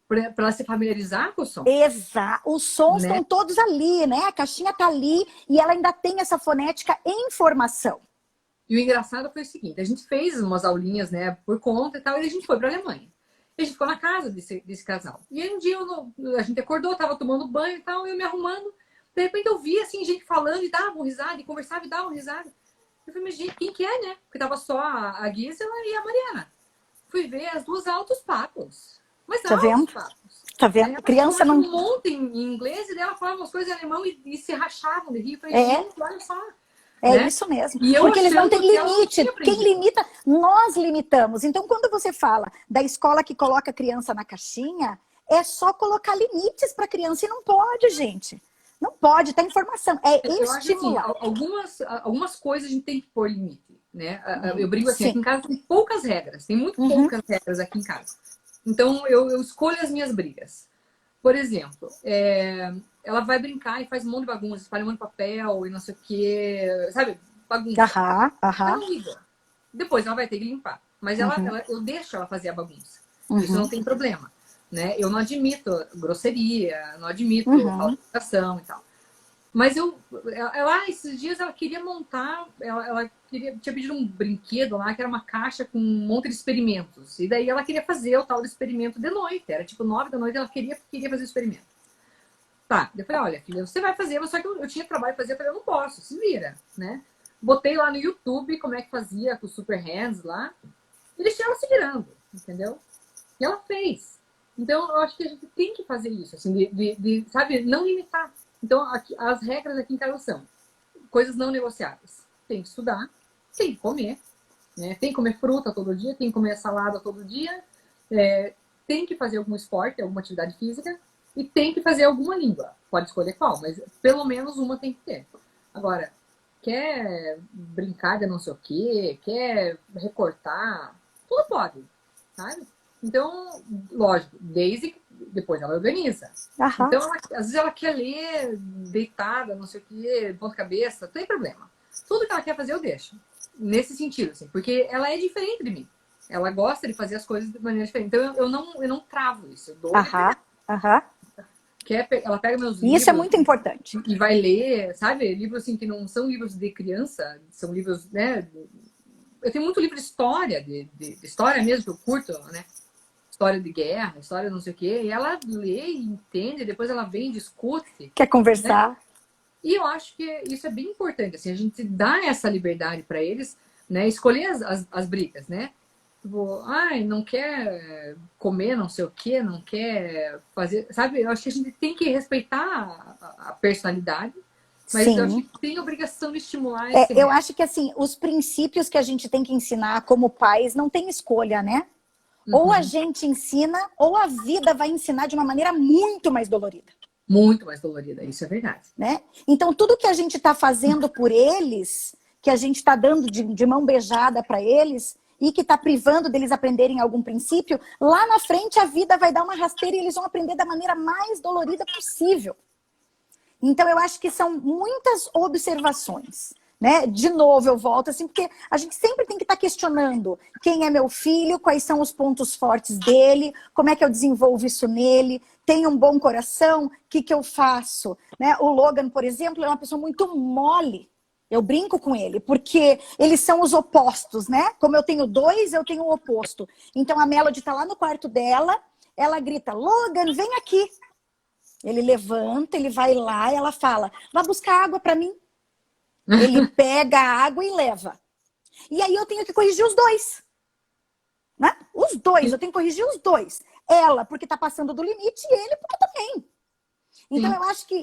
Speaker 1: Para ela se familiarizar com o som,
Speaker 2: Exato. Os sons
Speaker 1: né?
Speaker 2: estão todos ali, né? A caixinha está ali e ela ainda tem essa fonética em formação.
Speaker 1: E o engraçado foi o seguinte: a gente fez umas aulinhas, né, por conta e tal, e a gente foi para a Alemanha. E a gente ficou na casa desse casal. E aí um dia a gente acordou, tava tomando banho e tal, eu me arrumando. De repente eu vi assim, gente falando e davam risada, e conversava e davam risada. Eu falei, mas gente, quem que é, né? Porque tava só a Gisela e a Mariana. Fui ver as duas altos papos. Mas
Speaker 2: Tá
Speaker 1: altos
Speaker 2: vendo?
Speaker 1: papos.
Speaker 2: Tá
Speaker 1: Né?
Speaker 2: vendo?
Speaker 1: Elas
Speaker 2: Criança
Speaker 1: falavam
Speaker 2: não.
Speaker 1: um monte em inglês e dela falava umas coisas em alemão e se rachavam de rir. Eu falei,
Speaker 2: É,
Speaker 1: gente, olha só.
Speaker 2: é
Speaker 1: Né?
Speaker 2: isso mesmo.
Speaker 1: E eu
Speaker 2: Porque eles não têm
Speaker 1: achando que ela não
Speaker 2: limite.
Speaker 1: tinha
Speaker 2: Quem
Speaker 1: aprendido.
Speaker 2: limita, nós limitamos. Então, quando você fala da escola que coloca a criança na caixinha, é só colocar limites para a criança. E não pode, gente. Não pode, tá informação. É
Speaker 1: Eu acho assim,
Speaker 2: estimular.
Speaker 1: algumas coisas a gente tem que pôr limite, né? Eu brinco assim, aqui
Speaker 2: Sim.
Speaker 1: em casa tem poucas regras, tem muito
Speaker 2: Uhum.
Speaker 1: poucas regras aqui em casa. Então eu escolho as minhas brigas. Por exemplo, ela vai brincar e faz um monte de bagunça, espalha um monte de papel e não sei o quê, sabe? Bagunça.
Speaker 2: Aham,
Speaker 1: Eu
Speaker 2: aham.
Speaker 1: não ligo. Depois ela vai ter que limpar. Mas
Speaker 2: Uhum.
Speaker 1: eu deixo ela fazer a bagunça. Isso não
Speaker 2: Uhum.
Speaker 1: tem problema. Né? Eu não admito grosseria, não admito falta
Speaker 2: Uhum.
Speaker 1: de educação e tal. Mas esses dias ela queria montar, tinha pedido um brinquedo lá, que era uma caixa com um monte de experimentos. E daí ela queria fazer o tal do experimento de noite. Era tipo 9 da noite, ela queria fazer o experimento. Tá, eu falei, olha, filha, você vai fazer, mas só que eu tinha trabalho pra fazer, eu falei, eu não posso, se vira, né? botei lá no YouTube como é que fazia com o Super Hands lá, e deixei ela se virando, entendeu? E ela fez. Então, eu acho que a gente tem que fazer isso, assim, sabe, não limitar. Então, aqui, as regras aqui em casa são coisas não negociáveis. Tem que estudar, tem que comer, né? Tem que comer fruta todo dia, tem que comer salada todo dia, tem que fazer algum esporte, alguma atividade física e tem que fazer alguma língua. Pode escolher qual, mas pelo menos uma tem que ter. Agora, quer brincar de não sei o quê, quer recortar, tudo pode, sabe? Então, lógico, desde que depois ela organiza.
Speaker 2: Aham.
Speaker 1: Então, às vezes ela quer ler deitada, não sei o quê, ponta cabeça, não tem problema. Tudo que ela quer fazer eu deixo. Nesse sentido, assim, porque ela é diferente de mim. Ela gosta de fazer as coisas de maneira diferente. Então, eu não travo isso. Eu dou
Speaker 2: Aham. Aham.
Speaker 1: ela pega meus
Speaker 2: E isso é
Speaker 1: livros
Speaker 2: muito importante.
Speaker 1: e vai ler, sabe? Livros assim que não são livros de criança, são livros, né? Eu tenho muito livro de história, de história mesmo, que eu curto, né? História de guerra, história não sei o quê. E ela lê e entende, depois ela vem e discute.
Speaker 2: Quer
Speaker 1: Né?
Speaker 2: conversar?
Speaker 1: E eu acho que isso é bem importante, assim, a gente dá essa liberdade para eles, né? Escolher as brigas, né? Tipo, ai, não quer comer não sei o quê, não quer fazer. Sabe, eu acho que a gente tem que respeitar a personalidade, mas eu acho
Speaker 2: Sim.
Speaker 1: que tem a obrigação de estimular esse
Speaker 2: Eu
Speaker 1: resto.
Speaker 2: acho que assim, os princípios que a gente tem que ensinar como pais não tem escolha, né? Ou a
Speaker 1: Uhum.
Speaker 2: gente ensina, ou a vida vai ensinar de uma maneira muito mais dolorida.
Speaker 1: Muito mais dolorida, isso é verdade.
Speaker 2: Né? Então, tudo que a gente está fazendo por eles, que a gente está dando de mão beijada para eles, e que está privando deles aprenderem algum princípio, lá na frente a vida vai dar uma rasteira e eles vão aprender da maneira mais dolorida possível. Então, eu acho que são muitas observações. Né? De novo, eu volto assim, porque a gente sempre tem que estar questionando quem é meu filho, quais são os pontos fortes dele, como é que eu desenvolvo isso nele, tem um bom coração, o que eu faço? Né? O Logan, por exemplo, é uma pessoa muito mole. Eu brinco com ele, porque eles são os opostos, né? Como eu tenho dois, eu tenho o oposto. Então a Melody está lá no quarto dela, ela grita, Logan, vem aqui. Ele levanta, ele vai lá, ela fala, vai buscar água para mim. Ele pega a água e leva. E aí eu tenho que corrigir os dois. Né? Os dois, eu tenho que corrigir os dois. Ela, porque está passando do limite, e ele, porque também. Então,
Speaker 1: Sim.
Speaker 2: eu acho que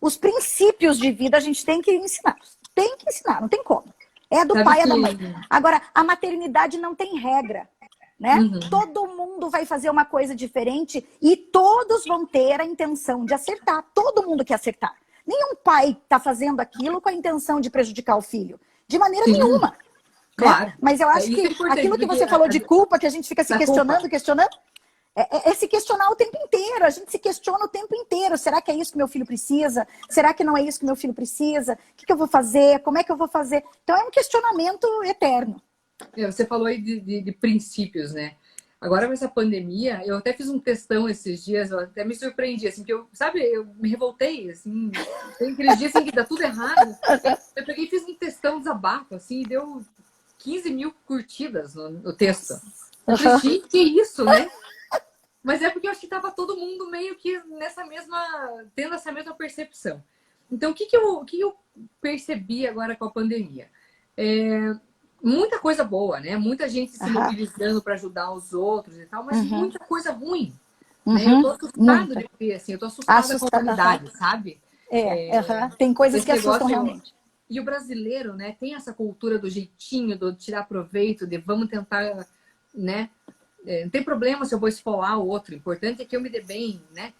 Speaker 2: os princípios de vida a gente tem que ensinar. Tem que ensinar, não tem como. É do
Speaker 1: Sabe
Speaker 2: pai, é
Speaker 1: que.
Speaker 2: da mãe. Agora, a maternidade não tem regra. Né?
Speaker 1: Uhum.
Speaker 2: Todo mundo vai fazer uma coisa diferente e todos vão ter a intenção de acertar. Todo mundo quer acertar. Nenhum pai está fazendo aquilo com a intenção de prejudicar o filho. De maneira
Speaker 1: Sim,
Speaker 2: nenhuma.
Speaker 1: claro.
Speaker 2: Né? Mas eu acho
Speaker 1: Isso é
Speaker 2: que
Speaker 1: importante,
Speaker 2: aquilo que
Speaker 1: porque
Speaker 2: você falou de culpa, que a gente fica se
Speaker 1: da culpa.
Speaker 2: questionando, é se questionar o tempo inteiro. A gente se questiona o tempo inteiro. Será que é isso que meu filho precisa? Será que não é isso que meu filho precisa? O que eu vou fazer? Como é que eu vou fazer? Então é um questionamento eterno.
Speaker 1: Você falou aí de princípios, né? Agora com essa pandemia, eu até fiz um textão esses dias, eu até me surpreendi, assim, que eu, sabe, eu me revoltei, assim, tem aqueles dias assim, que dá tudo errado. Eu peguei e fiz um textão desabafo, assim, e deu 15 mil curtidas no texto. Eu falei, gente, que isso, né? Mas é porque eu acho que tava todo mundo meio que tendo essa mesma percepção. Então, o que eu percebi agora com a pandemia? Muita coisa boa, né? Muita gente se mobilizando para ajudar os outros e tal, mas muita coisa ruim. Né? Eu tô assustada de ver, assim, eu tô assustada com a humanidade, sabe?
Speaker 2: Tem coisas
Speaker 1: Esse
Speaker 2: que assustam
Speaker 1: negócio,
Speaker 2: realmente.
Speaker 1: E o brasileiro, né, tem essa cultura do jeitinho, do tirar proveito, de vamos tentar, né? Não tem problema se eu vou esfolar o outro, o importante é que eu me dê bem, né?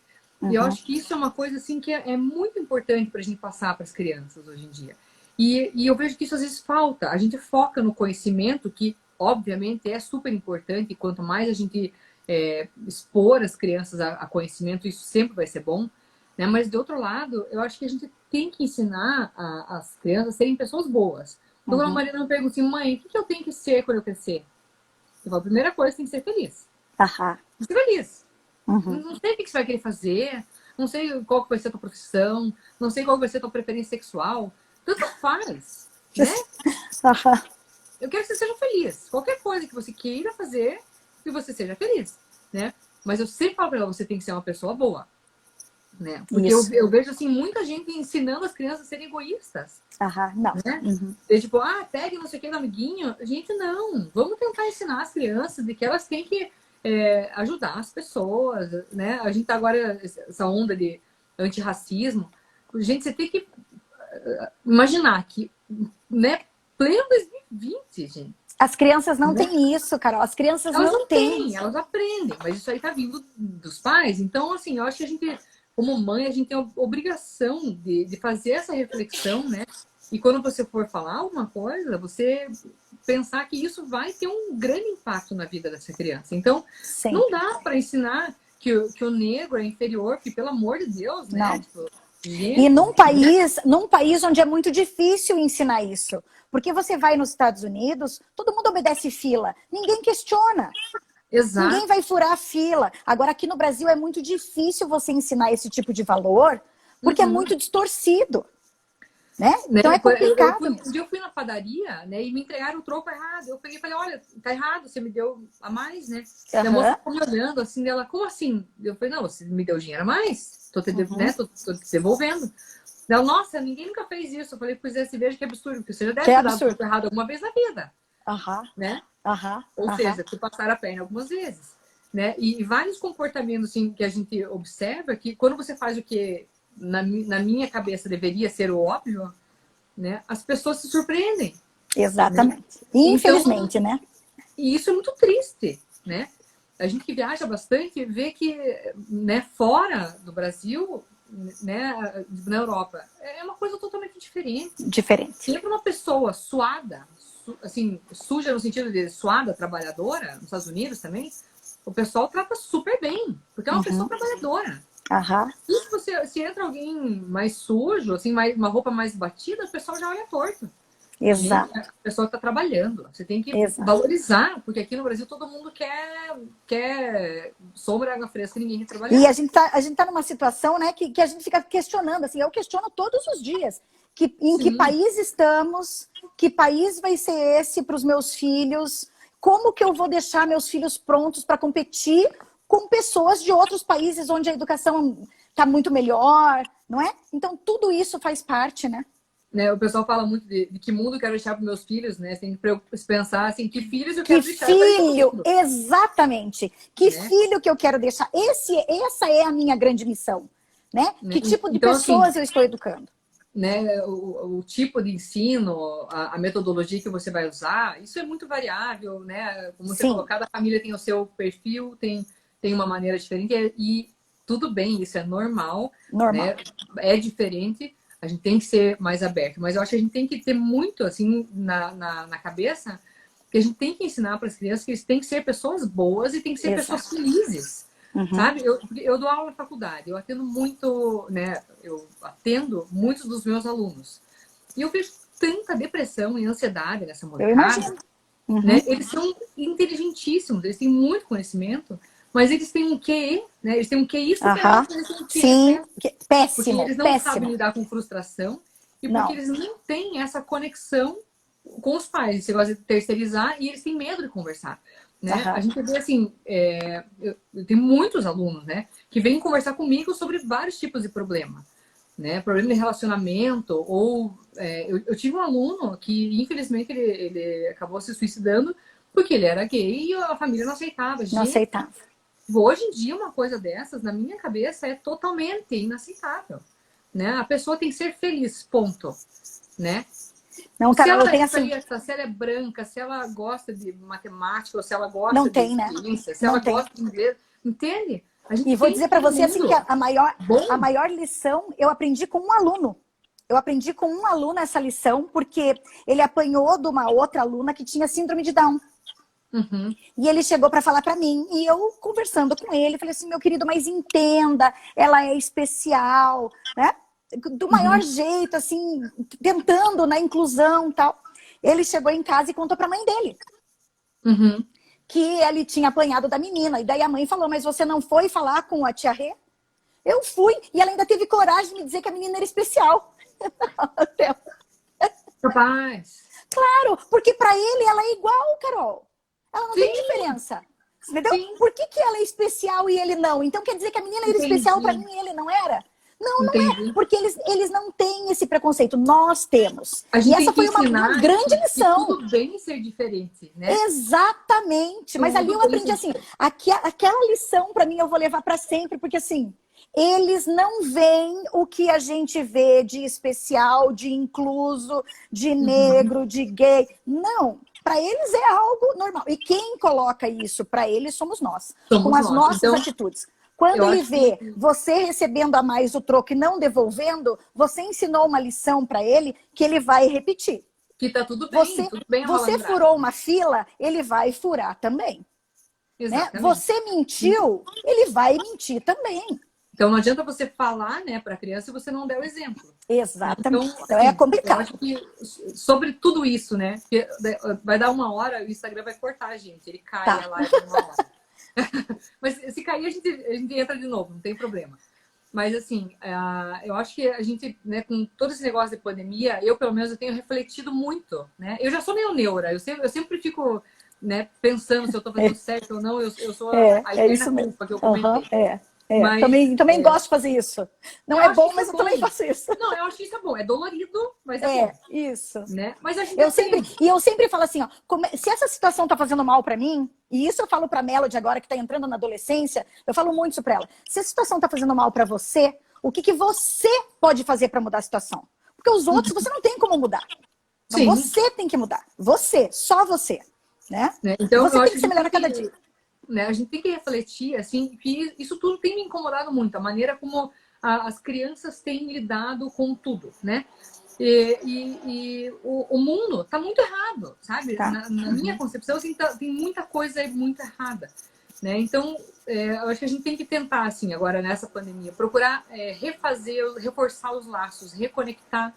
Speaker 1: E eu acho que isso é uma coisa assim que é muito importante para a gente passar para as crianças hoje em dia. E eu vejo que isso às vezes falta. A gente foca no conhecimento, que obviamente é super importante, e quanto mais a gente expor as crianças a conhecimento, isso sempre vai ser bom. Né? Mas, de outro lado, eu acho que a gente tem que ensinar as crianças a serem pessoas boas. Então, a Mariana me pergunta assim, mãe, o que eu tenho que ser quando eu crescer? Eu falo, a primeira coisa, tem que ser feliz. Ser feliz. Não sei o que você vai querer fazer, não sei qual vai ser a tua profissão, não sei qual vai ser a tua preferência sexual. Tanto faz, né? Eu quero que você seja feliz. Qualquer coisa que você queira fazer, que você seja feliz, né? Mas eu sempre falo pra ela, você tem que ser uma pessoa boa. né? Porque eu vejo, assim, muita gente ensinando as crianças a serem egoístas.
Speaker 2: Aham, não.
Speaker 1: Né? E, tipo, pegue não sei o que no amiguinho. Gente, não. Vamos tentar ensinar as crianças de que elas têm que ajudar as pessoas, né? A gente tá agora, essa onda de antirracismo. Gente, você tem que imaginar que, né, pleno 2020, gente.
Speaker 2: As crianças não têm isso, Carol. As crianças
Speaker 1: elas
Speaker 2: não têm.
Speaker 1: Elas aprendem, mas isso aí tá vindo dos pais. Então, assim, eu acho que a gente, como mãe, a gente tem a obrigação de fazer essa reflexão, né? E quando você for falar alguma coisa, você pensar que isso vai ter um grande impacto na vida dessa criança. Então, não dá para ensinar que o negro é inferior, que pelo amor de Deus, né?
Speaker 2: Não.
Speaker 1: Tipo, gente,
Speaker 2: e num país onde é muito difícil ensinar isso. Porque você vai nos Estados Unidos, todo mundo obedece fila, ninguém questiona.
Speaker 1: Exato.
Speaker 2: Ninguém vai furar a fila. Agora, aqui no Brasil é muito difícil você ensinar esse tipo de valor, porque é muito distorcido. Né? Então é complicado.
Speaker 1: Um dia eu fui na padaria, né, e me entregaram o troco errado. Eu peguei e falei, olha, tá errado, você me deu a mais, né? E a moça ficou me olhando assim, dela, como assim? Eu falei, não, você me deu dinheiro a mais? Tô te devolvendo. Ela, nossa, ninguém nunca fez isso. Eu falei, pois é, se veja que absurdo, porque você já deve ter dado troco errado alguma vez na vida. Né? Ou seja, tu passar a perna algumas vezes. Né? E vários comportamentos assim, que a gente observa que quando você faz o que na minha cabeça deveria ser o óbvio, né? As pessoas se surpreendem.
Speaker 2: Exatamente. Né? Infelizmente,
Speaker 1: então,
Speaker 2: né?
Speaker 1: E isso é muito triste, né? A gente que viaja bastante vê que, né, fora do Brasil, né, na Europa, é uma coisa totalmente diferente. Sempre uma pessoa suada, assim, suja no sentido de suada, trabalhadora, nos Estados Unidos também, o pessoal trata super bem, porque é uma pessoa trabalhadora. E se entra alguém mais sujo, assim, uma roupa mais batida, o pessoal já olha torto.
Speaker 2: Exato.
Speaker 1: A pessoa está trabalhando. Você tem que valorizar, porque aqui no Brasil todo mundo quer sombra e água fresca e ninguém quer trabalhar.
Speaker 2: E a gente tá numa situação, né, que a gente fica questionando, assim, eu questiono todos os dias. Em que país estamos? Que país vai ser esse para os meus filhos? Como que eu vou deixar meus filhos prontos para competir com pessoas de outros países onde a educação está muito melhor, não é? Então, tudo isso faz parte, né?
Speaker 1: O pessoal fala muito de que mundo eu quero deixar para meus filhos, né? Você tem que pensar assim, que filhos eu quero deixar para eles.
Speaker 2: Exatamente. Que filho que eu quero deixar. Essa é a minha grande missão, né? Que tipo de pessoas eu estou educando?
Speaker 1: Né, o tipo de ensino, a metodologia que você vai usar, isso é muito variável, né? Como você falou, cada família tem o seu perfil, tem uma maneira diferente e tudo bem, isso é normal. Né? É diferente, a gente tem que ser mais aberto, mas eu acho que a gente tem que ter muito assim na cabeça que a gente tem que ensinar para as crianças que eles têm que ser pessoas boas e têm que ser pessoas felizes. Sabe? Eu dou aula na faculdade, eu atendo muito, né? Eu atendo muitos dos meus alunos. E eu vejo tanta depressão e ansiedade nessa molecada.
Speaker 2: Eu imagino.
Speaker 1: Né? Eles são inteligentíssimos, eles têm muito conhecimento, mas eles têm um QE, né? Eles têm um QI superado, eles têm um QE
Speaker 2: péssimo.
Speaker 1: Porque eles não sabem lidar com frustração e porque eles não têm essa conexão com os pais. Eles gostam de terceirizar e eles têm medo de conversar. Né? A gente vê assim, eu tenho muitos alunos, né, que vêm conversar comigo sobre vários tipos de problema, né, problema de relacionamento ou eu tive um aluno que infelizmente ele acabou se suicidando porque ele era gay e a família não aceitava.
Speaker 2: Não aceitava.
Speaker 1: Hoje em dia uma coisa dessas na minha cabeça é totalmente inaceitável, né? A pessoa tem que ser feliz, ponto, né?
Speaker 2: Não, cara,
Speaker 1: se ela é
Speaker 2: assim...
Speaker 1: preta, se ela é branca, se ela gosta de matemática, ou se ela gosta de ciência, se ela gosta de inglês, entende?
Speaker 2: E vou dizer para você assim que a maior lição eu aprendi com um aluno. Eu aprendi com um aluno essa lição porque ele apanhou de uma outra aluna que tinha síndrome de Down. E ele chegou para falar para mim e eu conversando com ele, falei assim, meu querido, mas entenda, ela é especial, né? Do maior jeito, assim, tentando na inclusão e tal. Ele chegou em casa e contou pra mãe dele. Que ele tinha apanhado da menina. E daí a mãe falou, mas você não foi falar com a tia Rê? Eu fui. E ela ainda teve coragem de me dizer que a menina era especial.
Speaker 1: Capaz.
Speaker 2: Claro, porque pra ele ela é igual, Carol. Ela não tem diferença. Entendeu?
Speaker 1: Sim.
Speaker 2: Por que ela é especial e ele não? Então quer dizer que a menina era
Speaker 1: Entendi.
Speaker 2: especial para mim e ele não era? Não, não
Speaker 1: Entendi.
Speaker 2: é. Porque eles não têm esse preconceito. Nós temos.
Speaker 1: A
Speaker 2: E
Speaker 1: gente
Speaker 2: essa
Speaker 1: tem que
Speaker 2: foi uma
Speaker 1: ensinar
Speaker 2: grande
Speaker 1: que
Speaker 2: lição.
Speaker 1: tudo bem ser diferente, né?
Speaker 2: Exatamente. Mas ali
Speaker 1: Tudo
Speaker 2: eu
Speaker 1: bem
Speaker 2: aprendi
Speaker 1: ser
Speaker 2: assim,
Speaker 1: diferente.
Speaker 2: aquela lição para mim eu vou levar para sempre, porque assim, eles não veem o que a gente vê de especial, de incluso, de
Speaker 1: Uhum.
Speaker 2: negro, de gay. Não. Para eles é algo normal. E quem coloca isso para eles somos nós, com
Speaker 1: Somos
Speaker 2: as
Speaker 1: nós.
Speaker 2: nossas
Speaker 1: Então,
Speaker 2: atitudes. Quando
Speaker 1: eu
Speaker 2: ele
Speaker 1: acho que
Speaker 2: vê você recebendo a mais o troco e não devolvendo, você ensinou uma lição para ele que ele vai repetir.
Speaker 1: tá
Speaker 2: Você,
Speaker 1: tudo bem a
Speaker 2: você
Speaker 1: malandragem.
Speaker 2: furou uma fila, ele vai furar também. Né?
Speaker 1: Exatamente.
Speaker 2: Você mentiu, ele vai mentir também.
Speaker 1: Então, não adianta você falar, né, para a criança se você não der o exemplo. Então,
Speaker 2: Exatamente. Então é
Speaker 1: assim, eu acho
Speaker 2: complicado.
Speaker 1: que sobre tudo isso, né, que vai dar uma hora, o Instagram vai cortar a gente, ele cai
Speaker 2: Tá.
Speaker 1: a live uma hora. Mas se cair, a gente entra de novo, não tem problema. Mas, assim, eu acho que a gente, né, com todo esse negócio de pandemia, eu, pelo menos, eu tenho refletido muito, né? Eu já sou meio neura, eu sempre fico, né, pensando se eu tô fazendo certo ou não, eu sou a
Speaker 2: É
Speaker 1: eterna
Speaker 2: isso mesmo.
Speaker 1: culpa que eu
Speaker 2: Uhum,
Speaker 1: comentei. Mas
Speaker 2: Também gosto de fazer isso. Não
Speaker 1: eu
Speaker 2: é
Speaker 1: acho que
Speaker 2: bom,
Speaker 1: isso é
Speaker 2: mas eu também
Speaker 1: bom.
Speaker 2: faço isso.
Speaker 1: Não, eu acho que isso é bom. É dolorido, mas é bom,
Speaker 2: Isso.
Speaker 1: né? Mas a gente aprende.
Speaker 2: Eu sempre falo assim, ó, se essa situação tá fazendo mal para mim, e isso eu falo para Melody agora que tá entrando na adolescência, eu falo muito isso para ela. Se a situação tá fazendo mal para você, o que você pode fazer para mudar a situação? Porque os outros você não tem como mudar. Então
Speaker 1: Sim,
Speaker 2: você tem que mudar. Você, só você, né?
Speaker 1: né?
Speaker 2: E
Speaker 1: Então, eu
Speaker 2: você tem
Speaker 1: acho
Speaker 2: que
Speaker 1: que
Speaker 2: ser melhor a cada dia.
Speaker 1: né, a gente tem que refletir, assim, que isso tudo tem me incomodado muito, a maneira como as crianças têm lidado com tudo, né? E o mundo está muito errado, sabe?
Speaker 2: Tá.
Speaker 1: Na minha concepção, assim, tem muita coisa muito errada, né? Então, eu acho que a gente tem que tentar, assim, agora nessa pandemia, procurar reforçar os laços, reconectar,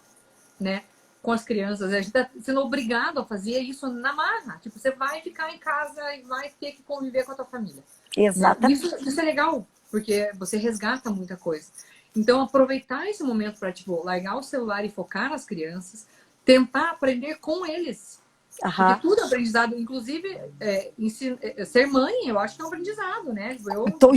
Speaker 1: né, com as crianças. A gente está sendo obrigado a fazer isso na marra. Tipo, você vai ficar em casa e vai ter que conviver com a tua família. Né?
Speaker 2: Exatamente.
Speaker 1: Isso é legal, porque você resgata muita coisa. Então, aproveitar esse momento para, tipo, largar o celular e focar nas crianças, tentar aprender com eles. Porque tudo é aprendizado, inclusive ser mãe, eu acho que é um aprendizado, né?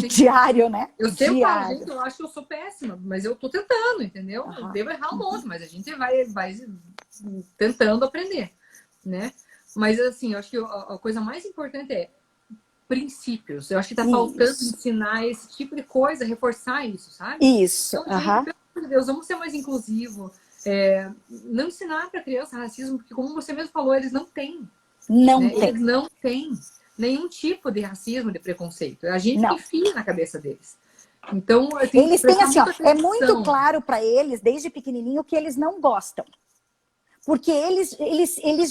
Speaker 2: Diário, né?
Speaker 1: Eu sempre falo,
Speaker 2: Diário.
Speaker 1: gente, eu acho que eu sou péssima, mas eu tô tentando, entendeu? Eu devo errar um monte, mas a gente vai tentando aprender, né? Mas, assim, eu acho que a coisa mais importante é princípios. Eu acho que tá faltando ensinar esse tipo de coisa, reforçar isso, sabe?
Speaker 2: Isso.
Speaker 1: Então, gente, pelo amor de Deus, vamos ser mais inclusivos. Não ensinar para criança racismo, porque como você mesmo falou, eles não têm.
Speaker 2: Não
Speaker 1: né?
Speaker 2: tem.
Speaker 1: Eles não têm nenhum tipo de racismo, de preconceito. É a gente que enfia na cabeça deles. Então,
Speaker 2: eles têm assim, ó, é muito
Speaker 1: atenção.
Speaker 2: claro para eles, desde pequenininho, que eles não gostam. Porque eles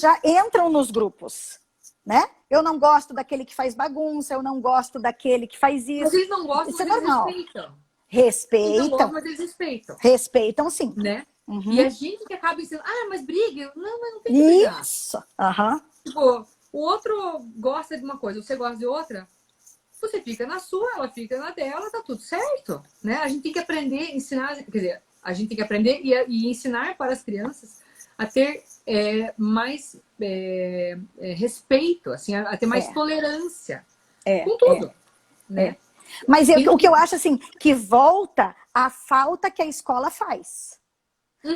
Speaker 2: já entram nos grupos, né? Eu não gosto daquele que faz bagunça, eu não gosto daquele que faz isso.
Speaker 1: Mas eles não gostam,
Speaker 2: isso
Speaker 1: mas
Speaker 2: é normal.
Speaker 1: eles respeitam.
Speaker 2: Respeitam.
Speaker 1: Eles não gostam, mas eles respeitam.
Speaker 2: Respeitam, sim.
Speaker 1: Né? E a gente que acaba ensinando, mas briga. Não, mas não tem que brigar.
Speaker 2: Isso.
Speaker 1: Tipo, o outro gosta de uma coisa, você gosta de outra, você fica na sua, ela fica na dela, tá tudo certo, né? A gente tem que aprender, ensinar, quer dizer, a gente tem que aprender e ensinar para as crianças a ter mais respeito, assim, a ter mais tolerância com tudo, né?
Speaker 2: Mas o que eu acho, assim, que volta a falta que a escola faz.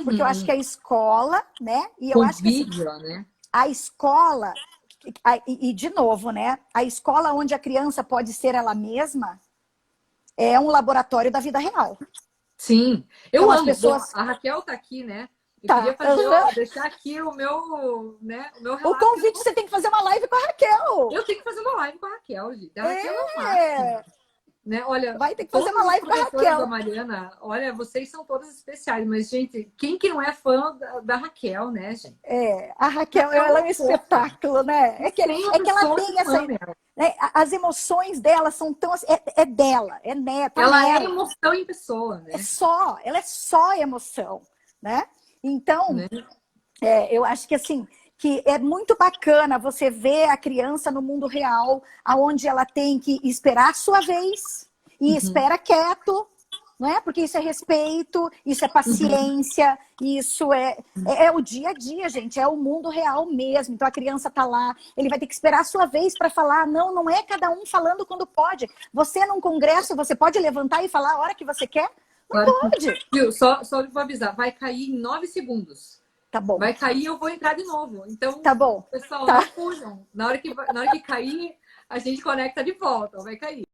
Speaker 2: Porque eu acho que a escola, né? E eu acho que assim,
Speaker 1: né?
Speaker 2: a escola, e de novo, né? A escola onde a criança pode ser ela mesma é um laboratório da vida real.
Speaker 1: Sim, eu
Speaker 2: então,
Speaker 1: amo.
Speaker 2: As pessoas...
Speaker 1: Bom, a Raquel tá aqui, né? Eu queria deixar aqui o meu relato.
Speaker 2: O convite, você tem que fazer uma live com a Raquel.
Speaker 1: Eu tenho que fazer uma live com a Raquel, gente. A Raquel é o máximo. Né? Olha,
Speaker 2: vai ter que fazer uma live com a Raquel.
Speaker 1: Da Mariana, olha, vocês são todas especiais, mas, gente, quem que não é fã da Raquel, né, gente?
Speaker 2: A Raquel, ela é um espetáculo, né? É que ela tem essa... Né? As emoções dela são tão... É dela, é neta.
Speaker 1: Ela é emoção em pessoa, né?
Speaker 2: Ela é só emoção, né? Então,
Speaker 1: né?
Speaker 2: Eu acho que assim... que é muito bacana você ver a criança no mundo real, aonde ela tem que esperar a sua vez e espera quieto, não é? Porque isso é respeito, isso é paciência, isso é o dia a dia, gente, é o mundo real mesmo. Então a criança tá lá, ele vai ter que esperar a sua vez para falar. Não, não é cada um falando quando pode. Você num congresso, você pode levantar e falar a hora que você quer? Não
Speaker 1: Claro
Speaker 2: pode.
Speaker 1: Viu? Só vou avisar, vai cair em 9 segundos.
Speaker 2: Tá bom.
Speaker 1: Vai cair e eu vou entrar de novo. Então,
Speaker 2: Tá bom.
Speaker 1: pessoal,
Speaker 2: Tá.
Speaker 1: não fujam. Na hora que cair, a gente conecta de volta. Vai cair.